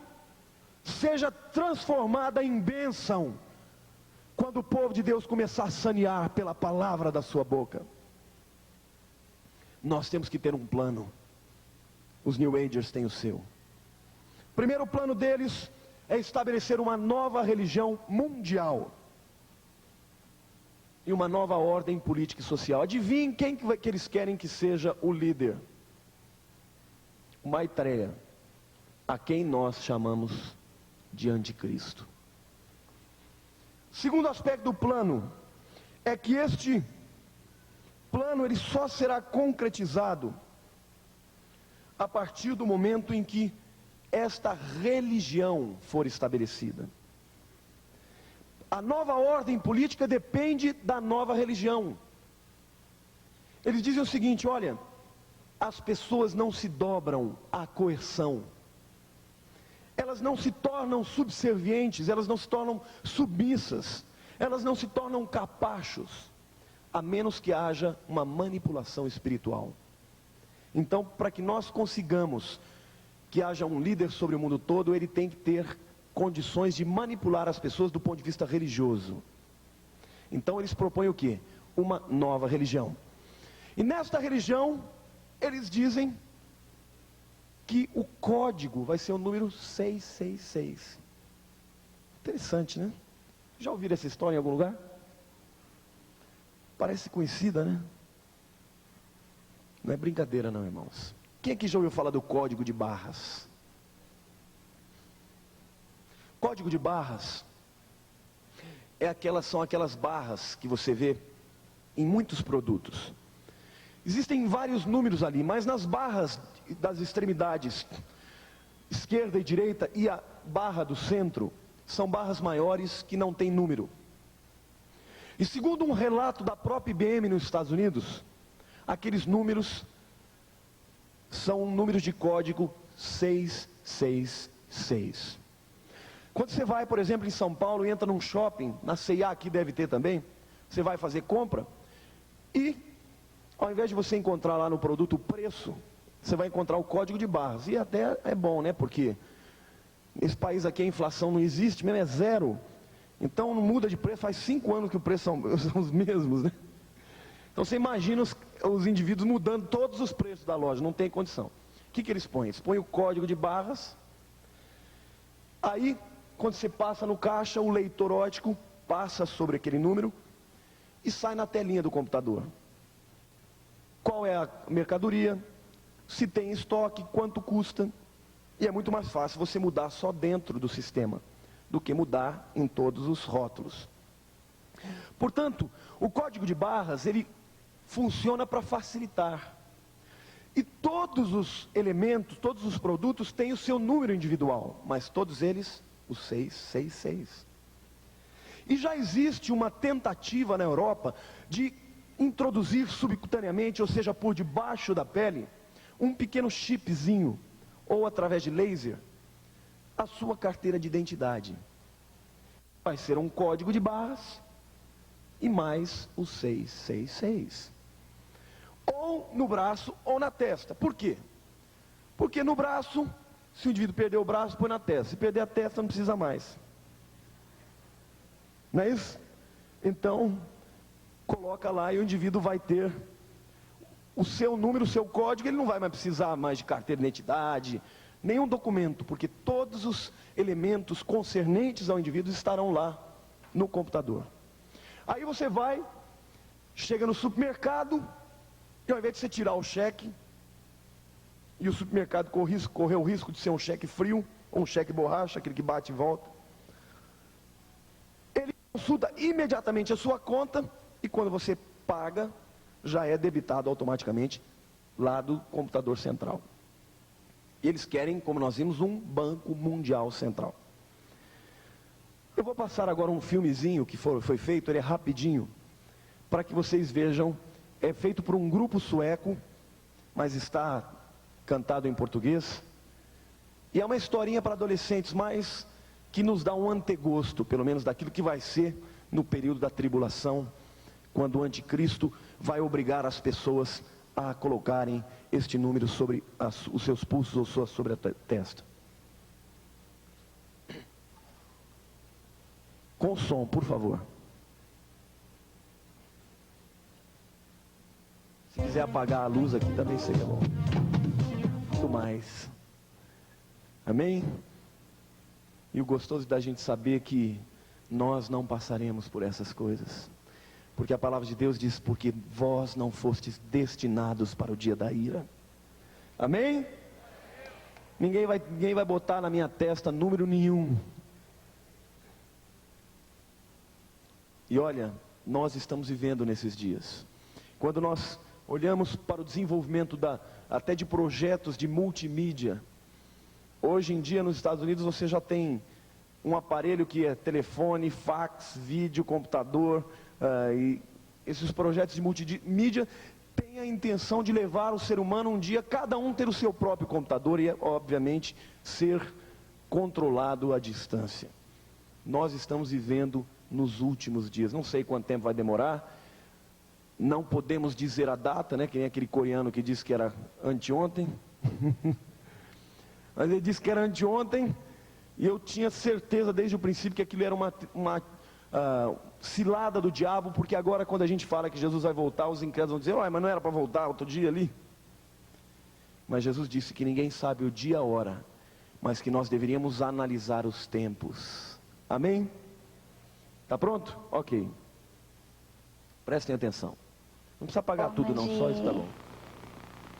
Speaker 1: seja transformada em bênção, quando o povo de Deus começar a sanear pela palavra da sua boca. Nós temos que ter um plano. Os New Agers têm o seu. O primeiro plano deles é estabelecer uma nova religião mundial e uma nova ordem política e social. Adivinhem quem que eles querem que seja o líder? O Maitreya, a quem nós chamamos de anticristo. Segundo aspecto do plano é que este plano ele só será concretizado a partir do momento em que esta religião for estabelecida. A nova ordem política depende da nova religião. Eles dizem o seguinte, olha, as pessoas não se dobram à coerção. Elas não se tornam subservientes, elas não se tornam submissas, elas não se tornam capachos, a menos que haja uma manipulação espiritual. Então, para que nós consigamos que haja um líder sobre o mundo todo, ele tem que ter condições de manipular as pessoas do ponto de vista religioso. Então eles propõem o quê? Uma nova religião. E nesta religião, eles dizem que o código vai ser o número 666. Interessante, né? Já ouviram essa história em algum lugar? Parece conhecida, né? Não é brincadeira não, irmãos. Quem aqui já ouviu falar do código de barras? Código de barras são aquelas barras que você vê em muitos produtos. Existem vários números ali, mas nas barras das extremidades, esquerda e direita, e a barra do centro, são barras maiores que não têm número. E segundo um relato da própria IBM nos Estados Unidos, aqueles números são números de código 666. Quando você vai, por exemplo, em São Paulo, entra num shopping, na C&A aqui deve ter também, você vai fazer compra, e ao invés de você encontrar lá no produto o preço, você vai encontrar o código de barras. E até é bom, né? Porque nesse país aqui a inflação não existe, mesmo é zero. Então não muda de preço, faz 5 anos que o preço são os mesmos, né? Então você imagina os indivíduos mudando todos os preços da loja, não tem condição. O que eles põem? Eles põem o código de barras, aí quando você passa no caixa, o leitor óptico passa sobre aquele número e sai na telinha do computador. Qual é a mercadoria, se tem estoque, quanto custa. E é muito mais fácil você mudar só dentro do sistema do que mudar em todos os rótulos. Portanto, o código de barras, ele funciona para facilitar. E todos os elementos, todos os produtos têm o seu número individual, mas todos eles, o 666. E já existe uma tentativa na Europa de introduzir subcutaneamente, ou seja, por debaixo da pele, um pequeno chipzinho, ou através de laser, a sua carteira de identidade. Vai ser um código de barras e mais o 666. Ou no braço ou na testa. Por quê? Porque no braço, se o indivíduo perder o braço, põe na testa. Se perder a testa, não precisa mais. Não é isso? Então, coloca lá e o indivíduo vai ter o seu número, o seu código. Ele não vai mais precisar mais de carteira de identidade, nenhum documento, porque todos os elementos concernentes ao indivíduo estarão lá no computador. Aí você vai, chega no supermercado, e ao invés de você tirar o cheque, e o supermercado correu o risco de ser um cheque frio, ou um cheque borracha, aquele que bate e volta, ele consulta imediatamente a sua conta, e quando você paga, já é debitado automaticamente lá do computador central. E eles querem, como nós vimos, um banco mundial central. Eu vou passar agora um filmezinho que foi feito, ele é rapidinho, para que vocês vejam. É feito por um grupo sueco, mas está cantado em português. E é uma historinha para adolescentes, mas que nos dá um antegosto, pelo menos daquilo que vai ser no período da tribulação, quando o anticristo vai obrigar as pessoas a colocarem este número sobre os seus pulsos ou sobre a testa. Com som, por favor. Se quiser apagar a luz aqui também seria bom. Muito mais. Amém? E o gostoso da gente saber que nós não passaremos por essas coisas. Porque a palavra de Deus diz, porque vós não fostes destinados para o dia da ira. Amém? Ninguém vai botar na minha testa número nenhum. E olha, nós estamos vivendo nesses dias. Quando nós olhamos para o desenvolvimento até de projetos de multimídia. Hoje em dia nos Estados Unidos você já tem um aparelho que é telefone, fax, vídeo, computador, e esses projetos de multimídia têm a intenção de levar o ser humano um dia, cada um ter o seu próprio computador e, obviamente, ser controlado à distância. Nós estamos vivendo nos últimos dias, não sei quanto tempo vai demorar, não podemos dizer a data, né? Quem é aquele coreano que disse que era anteontem? Mas ele disse que era anteontem, e eu tinha certeza desde o princípio que aquilo era uma cilada do diabo, porque agora quando a gente fala que Jesus vai voltar, os incrédulos vão dizer, mas não era para voltar outro dia ali? Mas Jesus disse que ninguém sabe o dia e a hora, mas que nós deveríamos analisar os tempos. Amém? Está pronto? Ok. Prestem atenção. Não precisa apagar tudo não, só isso tá bom.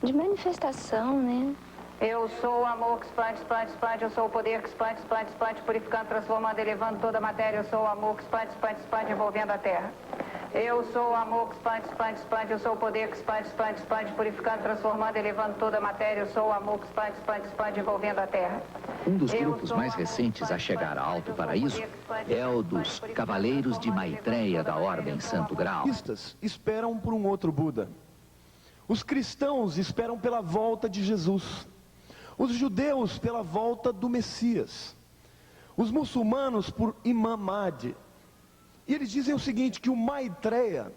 Speaker 2: De manifestação, né?
Speaker 3: Eu sou o amor que expande, eu sou o poder que expande, purificando, transformando, elevando toda a matéria, eu sou o amor que expande, envolvendo a terra. Eu sou o amor que expande, eu sou o poder que expande, purificando, transformando, elevando toda a matéria, eu sou o amor que expande, envolvendo a terra.
Speaker 4: Um dos grupos mais recentes a chegar a Alto Paraíso é o dos Cavaleiros de Maitreya da Ordem Santo Grau.
Speaker 1: Os budistas esperam por um outro Buda. Os cristãos esperam pela volta de Jesus. Os judeus pela volta do Messias. Os muçulmanos por Imam Mahdi. E eles dizem o seguinte, que o Maitreya,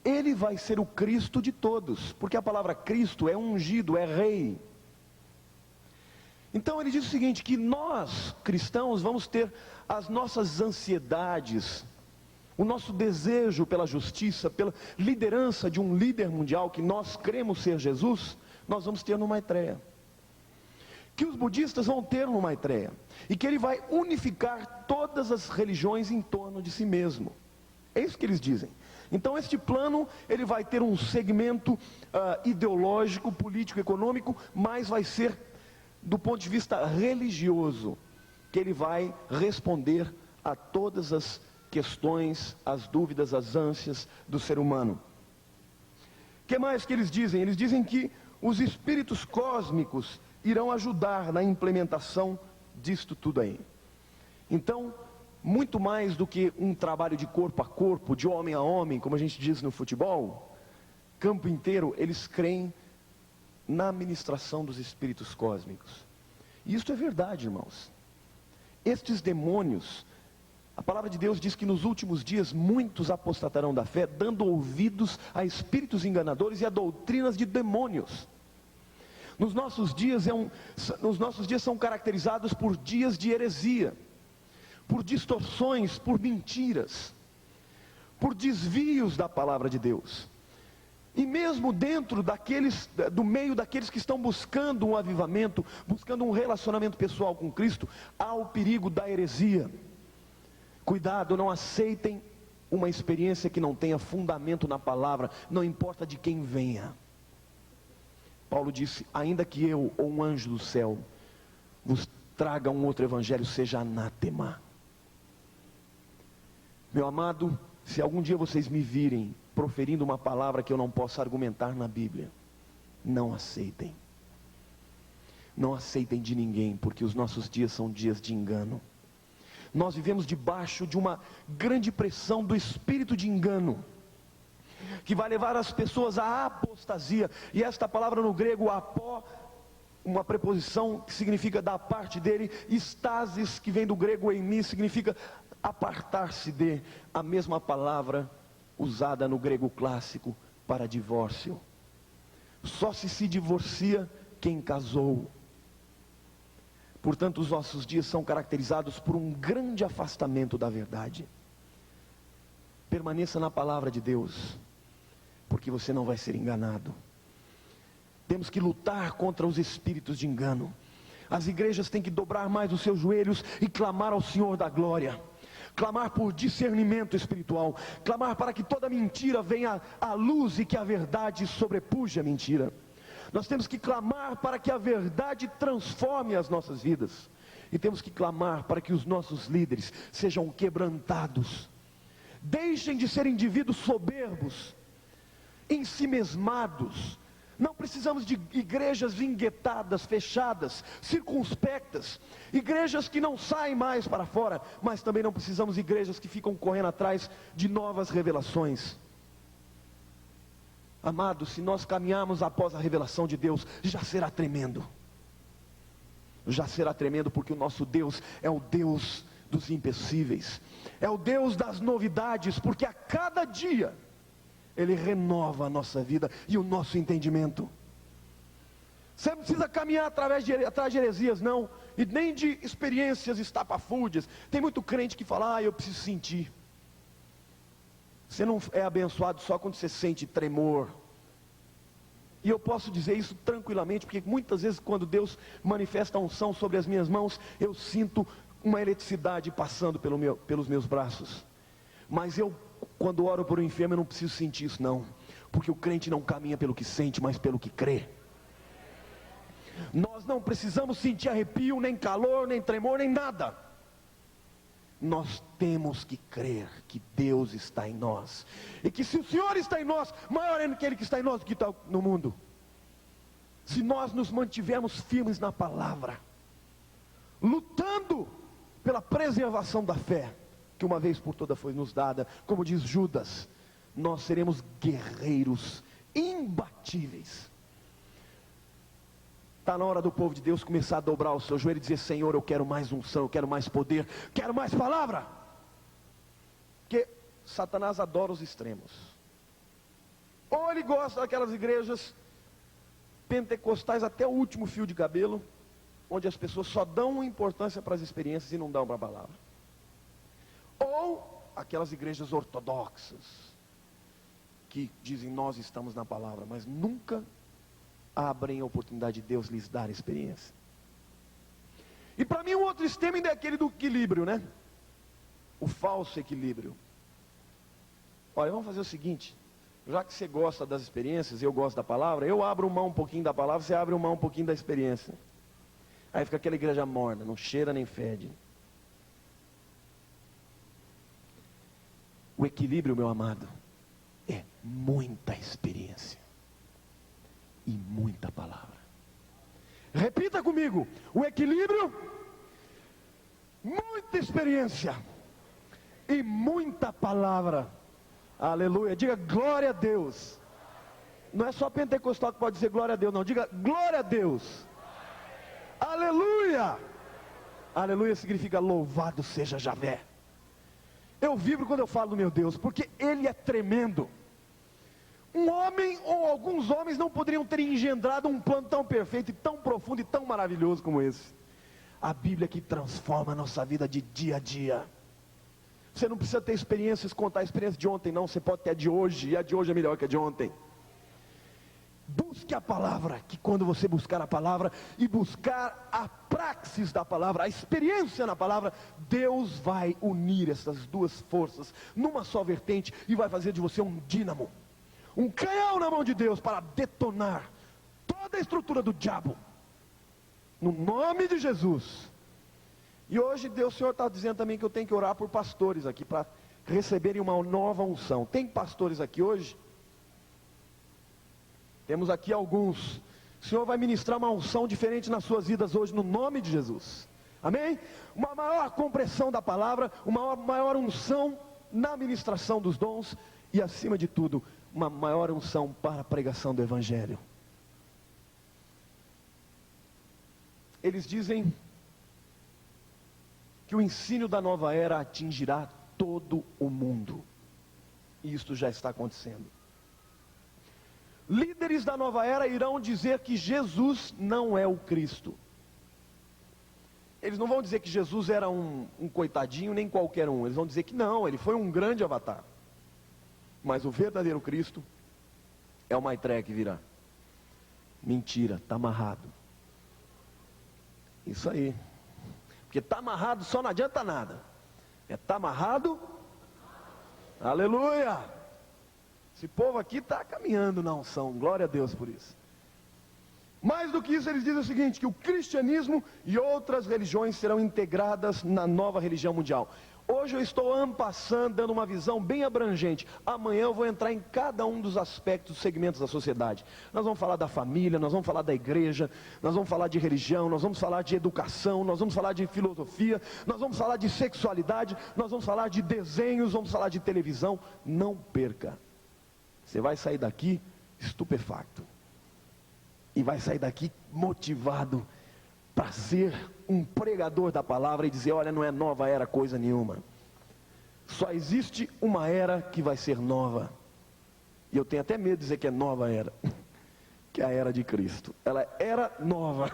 Speaker 1: ele vai ser o Cristo de todos, porque a palavra Cristo é ungido, é rei. Então ele diz o seguinte, que nós, cristãos, vamos ter as nossas ansiedades, o nosso desejo pela justiça, pela liderança de um líder mundial, que nós cremos ser Jesus, nós vamos ter no Maitreya. que os budistas vão ter no Maitreya, e que ele vai unificar todas as religiões em torno de si mesmo. É isso que eles dizem. Então este plano, ele vai ter um segmento ideológico, político, econômico, mas vai ser do ponto de vista religioso, que ele vai responder a todas as questões, as dúvidas, as ânsias do ser humano. O que mais que eles dizem? Eles dizem que os espíritos cósmicos irão ajudar na implementação disto tudo aí. Então, muito mais do que um trabalho de corpo a corpo, de homem a homem, como a gente diz no futebol, campo inteiro, eles creem na ministração dos espíritos cósmicos. E isso é verdade, irmãos. Estes demônios, a palavra de Deus diz que nos últimos dias muitos apostatarão da fé, dando ouvidos a espíritos enganadores e a doutrinas de demônios. Nos nossos dias são caracterizados por dias de heresia, por distorções, por mentiras, por desvios da palavra de Deus. E mesmo dentro do meio daqueles que estão buscando um avivamento, buscando um relacionamento pessoal com Cristo, há o perigo da heresia. Cuidado, não aceitem uma experiência que não tenha fundamento na palavra, não importa de quem venha. Paulo disse, ainda que eu ou um anjo do céu vos traga um outro evangelho, seja anátema. Meu amado, se algum dia vocês me virem proferindo uma palavra que eu não possa argumentar na Bíblia, não aceitem. Não aceitem de ninguém, porque os nossos dias são dias de engano. Nós vivemos debaixo de uma grande pressão do espírito de engano, que vai levar as pessoas à apostasia. E esta palavra no grego, apó, uma preposição que significa da parte dele, estasis, que vem do grego eimi, significa apartar-se de, a mesma palavra usada no grego clássico para divórcio. Só se divorcia quem casou. Portanto, os nossos dias são caracterizados por um grande afastamento da verdade. Permaneça na palavra de Deus, porque você não vai ser enganado. Temos que lutar contra os espíritos de engano. As igrejas têm que dobrar mais os seus joelhos e clamar ao Senhor da glória. Clamar por discernimento espiritual. Clamar para que toda mentira venha à luz e que a verdade sobrepuje a mentira. Nós temos que clamar para que a verdade transforme as nossas vidas. E temos que clamar para que os nossos líderes sejam quebrantados. Deixem de ser indivíduos soberbos, ensimesmados. Não precisamos de igrejas vinguetadas, fechadas, circunspectas, igrejas que não saem mais para fora, mas também não precisamos de igrejas que ficam correndo atrás de novas revelações. Amados, se nós caminharmos após a revelação de Deus, já será tremendo. Já será tremendo, porque o nosso Deus é o Deus dos impossíveis, é o Deus das novidades, porque a cada dia Ele renova a nossa vida e o nosso entendimento. Você não precisa caminhar atrás de heresias, não, e nem de experiências estapafúrdias. Tem muito crente que fala, eu preciso sentir. Você não é abençoado só quando você sente tremor. E eu posso dizer isso tranquilamente, porque muitas vezes quando Deus manifesta a unção sobre as minhas mãos, eu sinto uma eletricidade passando pelos meus braços. Mas quando oro por um enfermo, eu não preciso sentir isso não, porque o crente não caminha pelo que sente, mas pelo que crê. Nós não precisamos sentir arrepio, nem calor, nem tremor, nem nada. Nós temos que crer que Deus está em nós, e que se o Senhor está em nós, maior é aquele que está em nós do que está no mundo. Se nós nos mantivermos firmes na palavra, lutando pela preservação da fé, que uma vez por toda foi nos dada, como diz Judas, nós seremos guerreiros imbatíveis. Está na hora do povo de Deus começar a dobrar o seu joelho e dizer, Senhor, eu quero mais unção, eu quero mais poder, quero mais palavra. Porque Satanás adora os extremos. Ou ele gosta daquelas igrejas pentecostais até o último fio de cabelo, onde as pessoas só dão importância para as experiências e não dão para a palavra. Ou aquelas igrejas ortodoxas, que dizem, nós estamos na palavra, mas nunca abrem a oportunidade de Deus lhes dar experiência. E para mim o outro extremo ainda é aquele do equilíbrio, né? O falso equilíbrio. Olha, vamos fazer o seguinte, já que você gosta das experiências, eu gosto da palavra, eu abro mão um pouquinho da palavra, você abre mão um pouquinho da experiência. Aí fica aquela igreja morna, não cheira nem fede. O equilíbrio, meu amado, é muita experiência e muita palavra. Repita comigo, o equilíbrio, muita experiência e muita palavra. Aleluia, diga glória a Deus. Não é só pentecostal que pode dizer glória a Deus, não, diga glória a Deus. Aleluia. Aleluia significa louvado seja Javé. Eu vibro quando eu falo do meu Deus, porque Ele é tremendo. Um homem ou alguns homens não poderiam ter engendrado um plano tão perfeito e tão profundo e tão maravilhoso como esse. A Bíblia que transforma a nossa vida de dia a dia. Você não precisa ter experiências, contar a experiência de ontem, não. Você pode ter a de hoje, e a de hoje é melhor que a de ontem. Busque a palavra, que quando você buscar a palavra e buscar a praxis da palavra, a experiência na palavra, Deus vai unir essas duas forças numa só vertente e vai fazer de você um dínamo, um canhão na mão de Deus para detonar toda a estrutura do diabo, no nome de Jesus. E hoje Deus, o Senhor está dizendo também que eu tenho que orar por pastores aqui, para receberem uma nova unção. Tem pastores aqui hoje? Temos aqui alguns. O Senhor vai ministrar uma unção diferente nas suas vidas hoje, no nome de Jesus. Amém? Uma maior compreensão da palavra, uma maior unção na ministração dos dons e, acima de tudo, uma maior unção para a pregação do Evangelho. Eles dizem que o ensino da nova era atingirá todo o mundo. E isto já está acontecendo. Líderes da nova era irão dizer que Jesus não é o Cristo. Eles não vão dizer que Jesus era um coitadinho, nem qualquer um. Eles vão dizer que não, ele foi um grande avatar. Mas o verdadeiro Cristo é o Maitreya que virá. Mentira, está amarrado. Isso aí. Porque está amarrado só não adianta nada. Está amarrado. Aleluia. Esse povo aqui está caminhando na unção, glória a Deus por isso. Mais do que isso, eles dizem o seguinte, que o cristianismo e outras religiões serão integradas na nova religião mundial. Hoje eu estou passando, dando uma visão bem abrangente. Amanhã eu vou entrar em cada um dos aspectos, segmentos da sociedade. Nós vamos falar da família, nós vamos falar da igreja, nós vamos falar de religião, nós vamos falar de educação, nós vamos falar de filosofia, nós vamos falar de sexualidade, nós vamos falar de desenhos, vamos falar de televisão. Não perca. Você vai sair daqui estupefacto. E vai sair daqui motivado para ser um pregador da palavra e dizer, olha, não é nova era coisa nenhuma. Só existe uma era que vai ser nova. E eu tenho até medo de dizer que é nova era. Que é a era de Cristo. Ela era nova.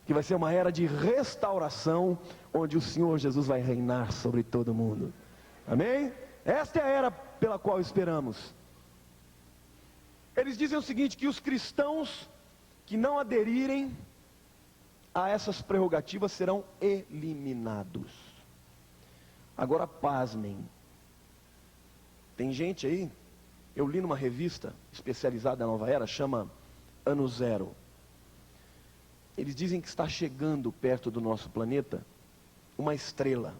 Speaker 1: Que vai ser uma era de restauração, onde o Senhor Jesus vai reinar sobre todo mundo. Amém? Esta é a era pela qual esperamos. Eles dizem o seguinte, que os cristãos que não aderirem a essas prerrogativas serão eliminados. Agora pasmem. Tem gente aí, eu li numa revista especializada na Nova Era, chama Ano Zero. Eles dizem que está chegando perto do nosso planeta uma estrela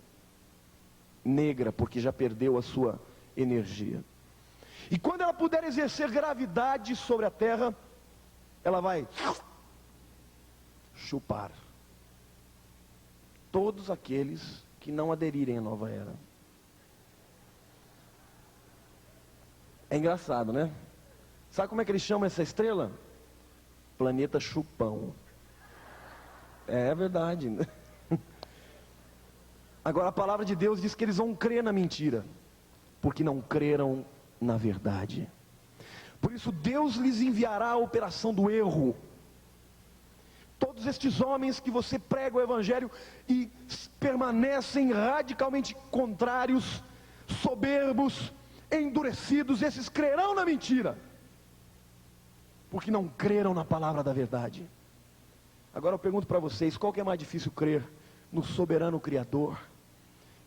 Speaker 1: negra, porque já perdeu a sua energia. E quando ela puder exercer gravidade sobre a terra, ela vai chupar todos aqueles que não aderirem à nova era. É engraçado, né? Sabe como é que eles chamam essa estrela? Planeta Chupão. É verdade. Agora a palavra de Deus diz que eles vão crer na mentira, porque não creram na verdade. Por isso Deus lhes enviará a operação do erro. Todos estes homens que você prega o evangelho e permanecem radicalmente contrários, soberbos, endurecidos, esses crerão na mentira, porque não creram na palavra da verdade. Agora eu pergunto para vocês, qual que é mais difícil crer? No soberano Criador,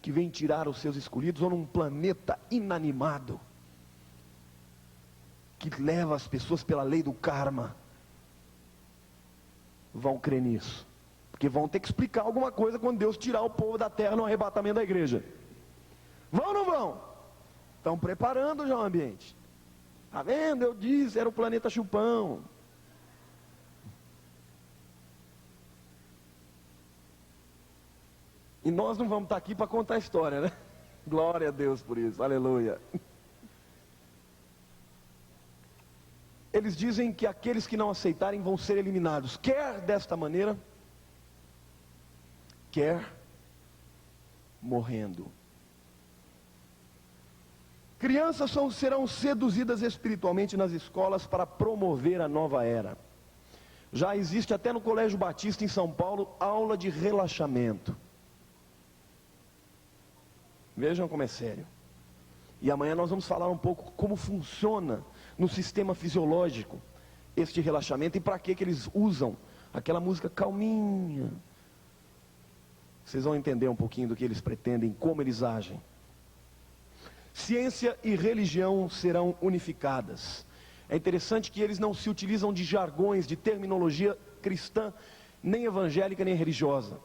Speaker 1: que vem tirar os seus escolhidos, ou num planeta inanimado, que leva as pessoas pela lei do karma? Vão crer nisso, porque vão ter que explicar alguma coisa quando Deus tirar o povo da terra no arrebatamento da igreja. Vão ou não vão? Estão preparando já o ambiente. Está vendo? Eu disse, era o planeta chupão. E nós não vamos estar aqui para contar a história, né? Glória a Deus por isso, aleluia. Eles dizem que aqueles que não aceitarem vão ser eliminados, quer desta maneira, quer morrendo. Crianças serão seduzidas espiritualmente nas escolas para promover a nova era. Já existe até no Colégio Batista em São Paulo aula de relaxamento. Vejam como é sério. E amanhã nós vamos falar um pouco como funciona no sistema fisiológico este relaxamento e para que eles usam aquela música calminha. Vocês vão entender um pouquinho do que eles pretendem, como eles agem. Ciência e religião serão unificadas. É interessante que eles não se utilizam de jargões, de terminologia cristã, nem evangélica, nem religiosa.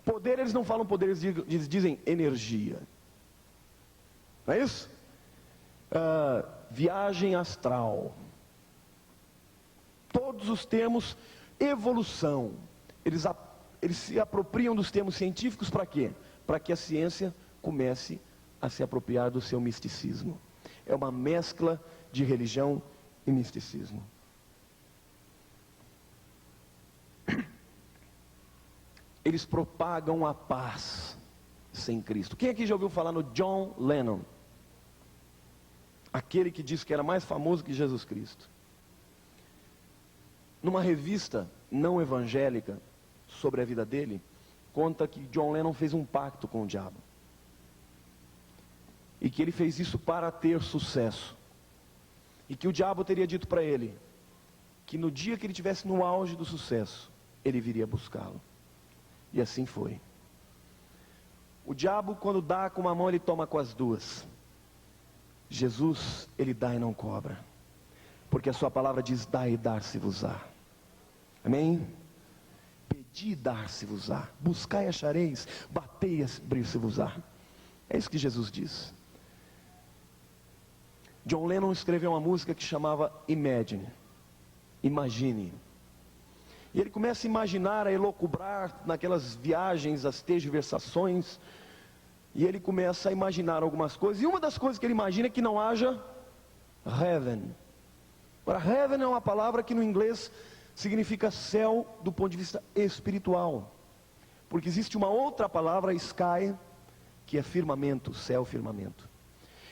Speaker 1: Poder, eles não falam poder, eles dizem energia. Não é isso? Viagem astral. Todos os termos, evolução. Eles se apropriam dos termos científicos para quê? Para que a ciência comece a se apropriar do seu misticismo. É uma mescla de religião e misticismo. Eles propagam a paz sem Cristo. Quem aqui já ouviu falar no John Lennon? Aquele que disse que era mais famoso que Jesus Cristo. Numa revista não evangélica sobre a vida dele, conta que John Lennon fez um pacto com o diabo. E que ele fez isso para ter sucesso. E que o diabo teria dito para ele que no dia que ele estivesse no auge do sucesso, ele viria buscá-lo. E assim foi. O diabo, quando dá com uma mão, ele toma com as duas. Jesus, ele dá e não cobra. Porque a sua palavra diz: dá e dar-se-vos-á. Amém? Pedi e dar-se-vos-á. Buscai e achareis. Batei e abrir-se-vos-á. É isso que Jesus diz. John Lennon escreveu uma música que chamava Imagine. Imagine. E ele começa a imaginar, a elocubrar naquelas viagens, as tergiversações. E ele começa a imaginar algumas coisas. E uma das coisas que ele imagina é que não haja heaven. Agora, heaven é uma palavra que no inglês significa céu do ponto de vista espiritual. Porque existe uma outra palavra, sky, que é firmamento, céu, firmamento.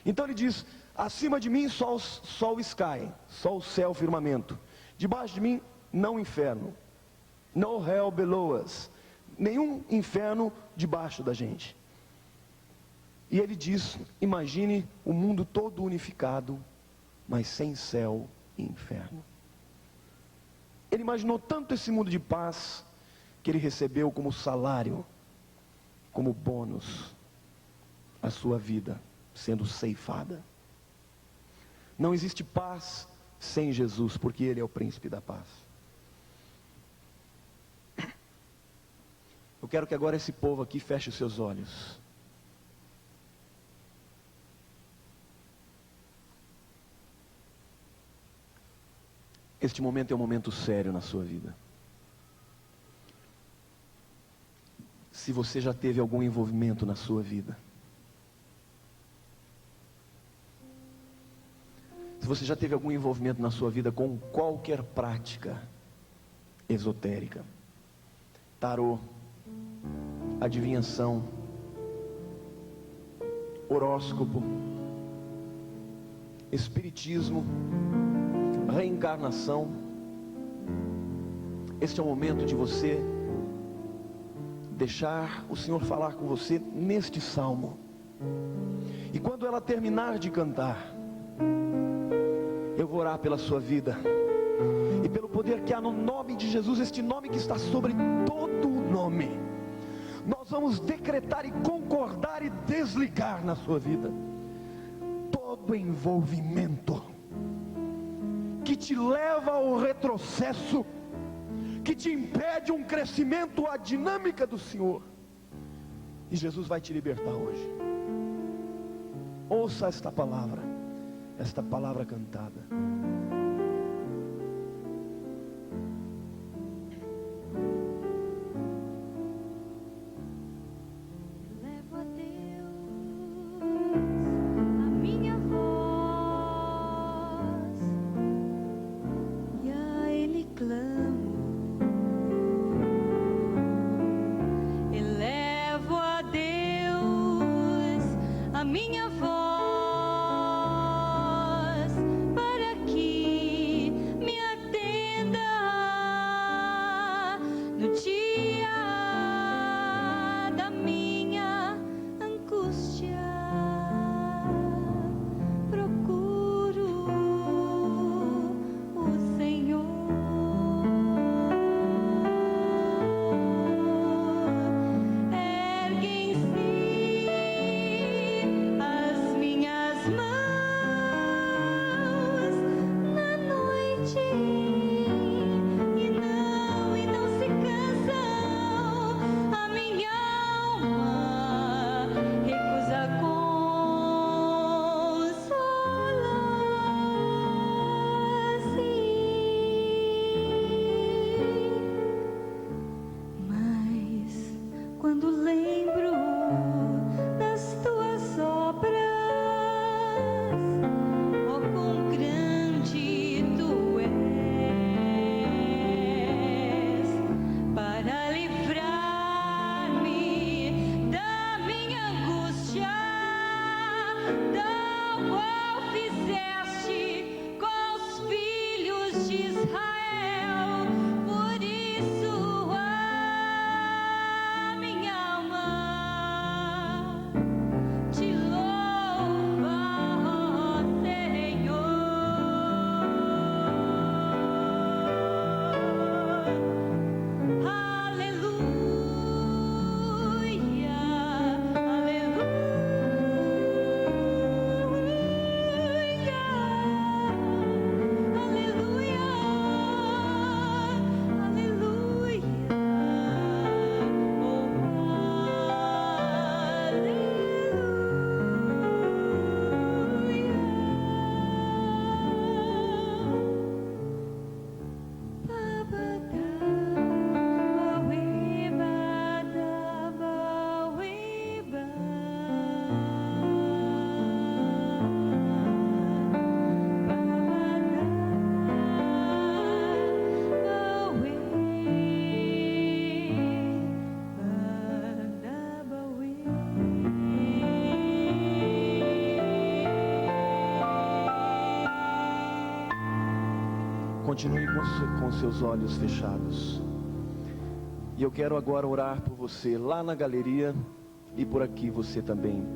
Speaker 1: Então ele diz: acima de mim só o sky, só o céu, firmamento. Debaixo de mim, não inferno. No hell below us. Nenhum inferno debaixo da gente. E ele diz: imagine o mundo todo unificado, mas sem céu e inferno. Ele imaginou tanto esse mundo de paz, que ele recebeu como salário, como bônus, a sua vida sendo ceifada. Não existe paz sem Jesus, porque Ele é o príncipe da paz. Eu quero que agora esse povo aqui feche os seus olhos. Este momento é um momento sério na sua vida. Se você já teve algum envolvimento na sua vida, se você já teve algum envolvimento na sua vida com qualquer prática esotérica, tarô, adivinhação, horóscopo, espiritismo, reencarnação, este é o momento de você deixar o Senhor falar com você neste salmo. E quando ela terminar de cantar, eu vou orar pela sua vida, E pelo poder que há no nome de Jesus, este nome que está sobre todo o nome, nós vamos decretar e concordar e desligar na sua vida todo envolvimento que te leva ao retrocesso, que te impede um crescimento à dinâmica do Senhor. E Jesus vai te libertar hoje. Ouça esta palavra cantada.
Speaker 5: Levo a Deus a minha voz e a Ele clamo. Elevo a Deus a minha voz para que me atenda no dia da minha angústia. Procuro o Senhor. Erguem-se as minhas mãos na noite e não se cansam. A minha alma recusa consolar-se. Mas quando lembro das tuas obras, oh, quão grande tu és, para livrar-me da minha angústia, tal qual fizeste com os filhos de Israel. Por isso a minha alma te louva, ó Senhor. Aleluia, aleluia, aleluia,
Speaker 1: Continue com seus olhos fechados. E eu quero agora orar por você lá na galeria e por aqui você também.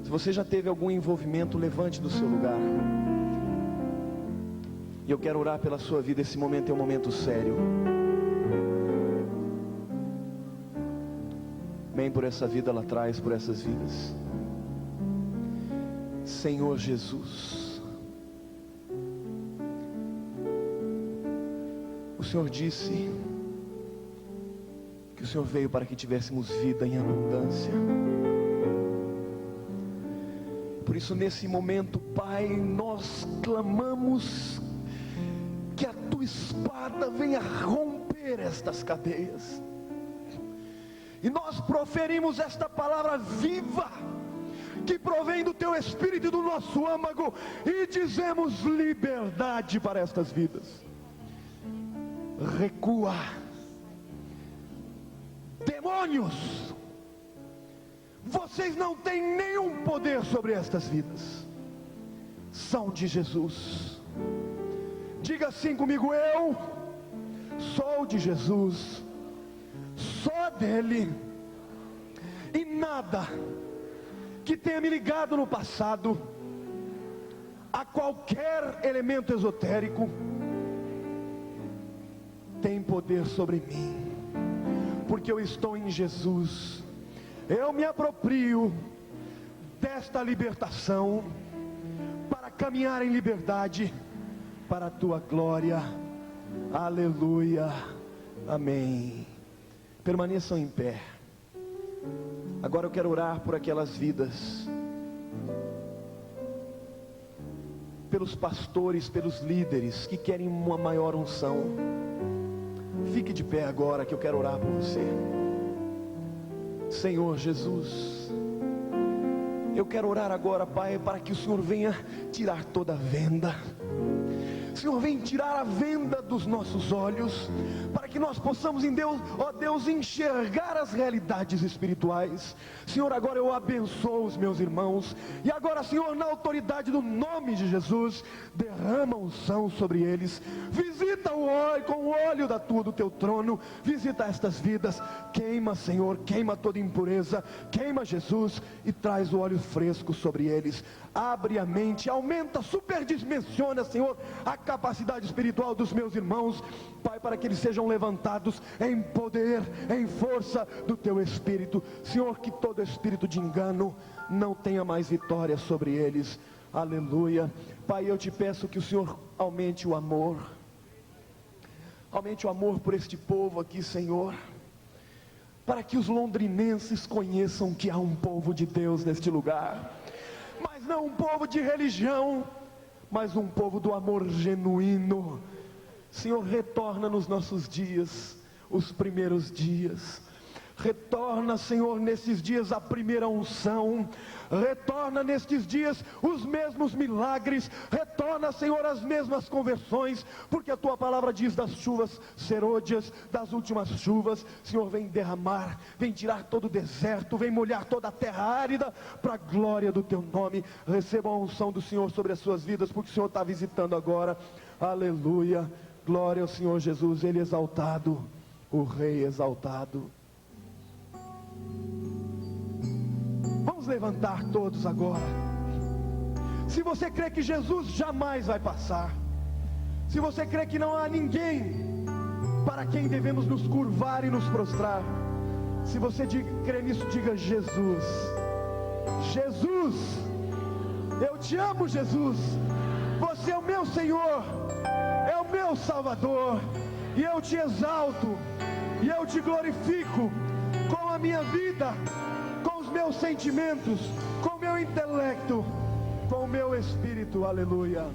Speaker 1: Se você já teve algum envolvimento, levante do seu lugar. E eu quero orar pela sua vida. Esse momento é um momento sério. Vem por essa vida lá atrás, por essas vidas. Senhor Jesus, o Senhor disse que o Senhor veio para que tivéssemos vida em abundância. Por isso, nesse momento, Pai, nós clamamos que a tua espada venha romper estas cadeias. E nós proferimos esta palavra viva, que provém do teu Espírito e do nosso âmago, e dizemos liberdade para estas vidas. Recua, demônios, vocês não têm nenhum poder sobre estas vidas, são de Jesus. Diga assim comigo: eu sou de Jesus, só dele, e nada que tenha me ligado no passado a qualquer elemento esotérico, tem poder sobre mim, porque eu estou em Jesus. Eu me aproprio desta libertação para caminhar em liberdade para a tua glória. Aleluia, amém. Permaneçam em pé. Agora eu quero orar por aquelas vidas, pelos pastores, pelos líderes que querem uma maior unção. Fique de pé agora que eu quero orar por você. Senhor Jesus, eu quero orar agora, Pai, para que o Senhor venha tirar toda a venda. Senhor, vem tirar a venda dos nossos olhos, para que nós possamos em Deus, ó Deus, enxergar as realidades espirituais. Senhor, agora eu abençoo os meus irmãos, e agora, Senhor, na autoridade do nome de Jesus, derrama unção sobre eles. Visita o óleo, com o óleo do teu trono, visita estas vidas. Queima, Senhor, queima toda impureza, queima, Jesus, e traz o óleo fresco sobre eles. Abre a mente, aumenta, superdimensiona, Senhor, a capacidade espiritual dos meus irmãos, Pai, para que eles sejam levantados em poder, em força do teu Espírito. Senhor, que todo espírito de engano não tenha mais vitória sobre eles. Aleluia. Pai, eu te peço que o Senhor aumente o amor por este povo aqui, Senhor, para que os londrinenses conheçam que há um povo de Deus neste lugar, mas não um povo de religião, mas um povo do amor genuíno. Senhor, retorna nos nossos dias, os primeiros dias. Retorna, Senhor, nesses dias a primeira unção. Retorna nestes dias os mesmos milagres. Retorna, Senhor, as mesmas conversões, porque a tua palavra diz das chuvas serôdias, das últimas chuvas. Senhor, vem derramar, vem tirar todo o deserto, vem molhar toda a terra árida, para a glória do teu nome. Receba a unção do Senhor sobre as suas vidas, porque o Senhor está visitando agora. Aleluia, glória ao Senhor Jesus, Ele exaltado, o Rei exaltado. Vamos levantar todos agora. Se você crê que Jesus jamais vai passar, se você crê que não há ninguém para quem devemos nos curvar e nos prostrar, se você crê nisso, diga: Jesus, Jesus, eu te amo, Jesus, você é o meu Senhor, é o meu Salvador, e eu te exalto, e eu te glorifico com a minha vida, com os meus sentimentos, com o meu intelecto, com o meu espírito. Aleluia.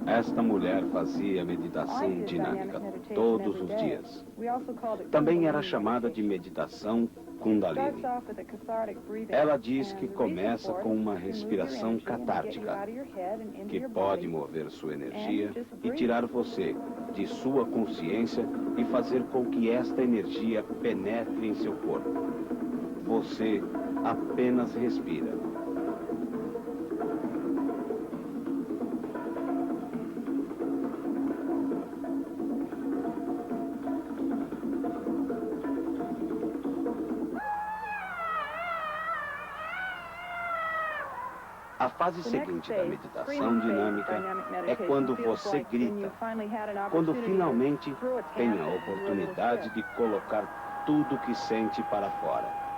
Speaker 6: Esta mulher fazia meditação dinâmica todos os dias. Também era chamada de meditação Kundalini. Ela diz que começa com uma respiração catártica, que pode mover sua energia e tirar você de sua consciência e fazer com que esta energia penetre em seu corpo. Você apenas respira. A fase seguinte da meditação dinâmica é quando você grita, quando finalmente tem a oportunidade de colocar tudo que sente para fora.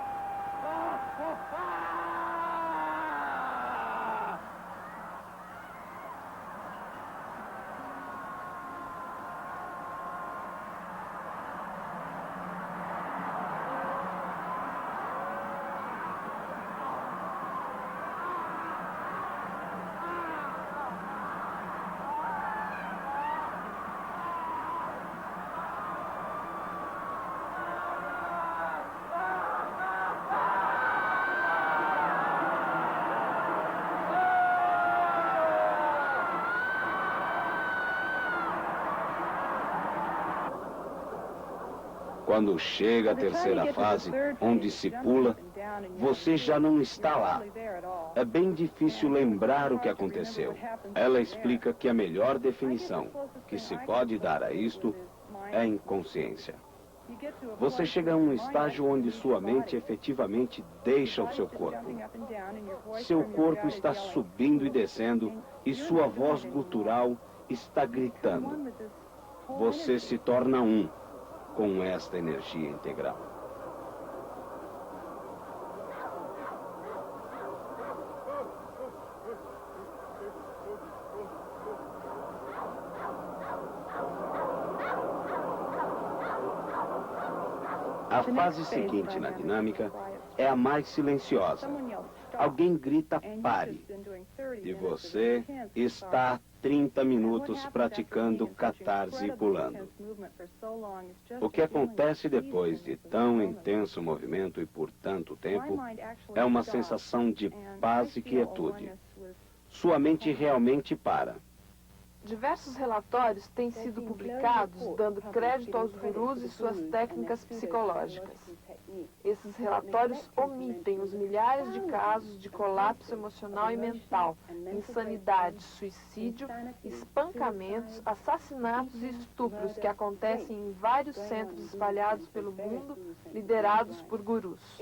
Speaker 6: Quando chega a terceira fase, onde se pula, você já não está lá. É bem difícil lembrar o que aconteceu. Ela explica que a melhor definição que se pode dar a isto é inconsciência. Você chega a um estágio onde sua mente efetivamente deixa o seu corpo. Seu corpo está subindo e descendo e sua voz gutural está gritando. Você se torna um com esta energia integral. A fase seguinte na dinâmica é a mais silenciosa. Alguém grita pare. E você está há 30 minutos praticando catarse e pulando. O que acontece depois de tão intenso movimento e por tanto tempo é uma sensação de paz e quietude. Sua mente realmente para.
Speaker 7: Diversos relatórios têm sido publicados dando crédito aos gurus e suas técnicas psicológicas. Esses relatórios omitem os milhares de casos de colapso emocional e mental, insanidade, suicídio, espancamentos, assassinatos e estupros que acontecem em vários centros espalhados pelo mundo, liderados por gurus.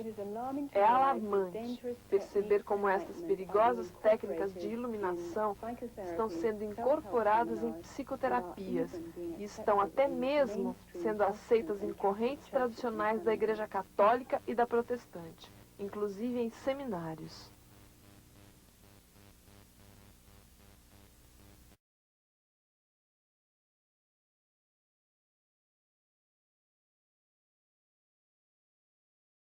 Speaker 7: É alarmante perceber como essas perigosas técnicas de iluminação estão sendo incorporadas em psicoterapias e estão até mesmo sendo aceitas em correntes tradicionais da Igreja Católica e da Protestante, inclusive em seminários.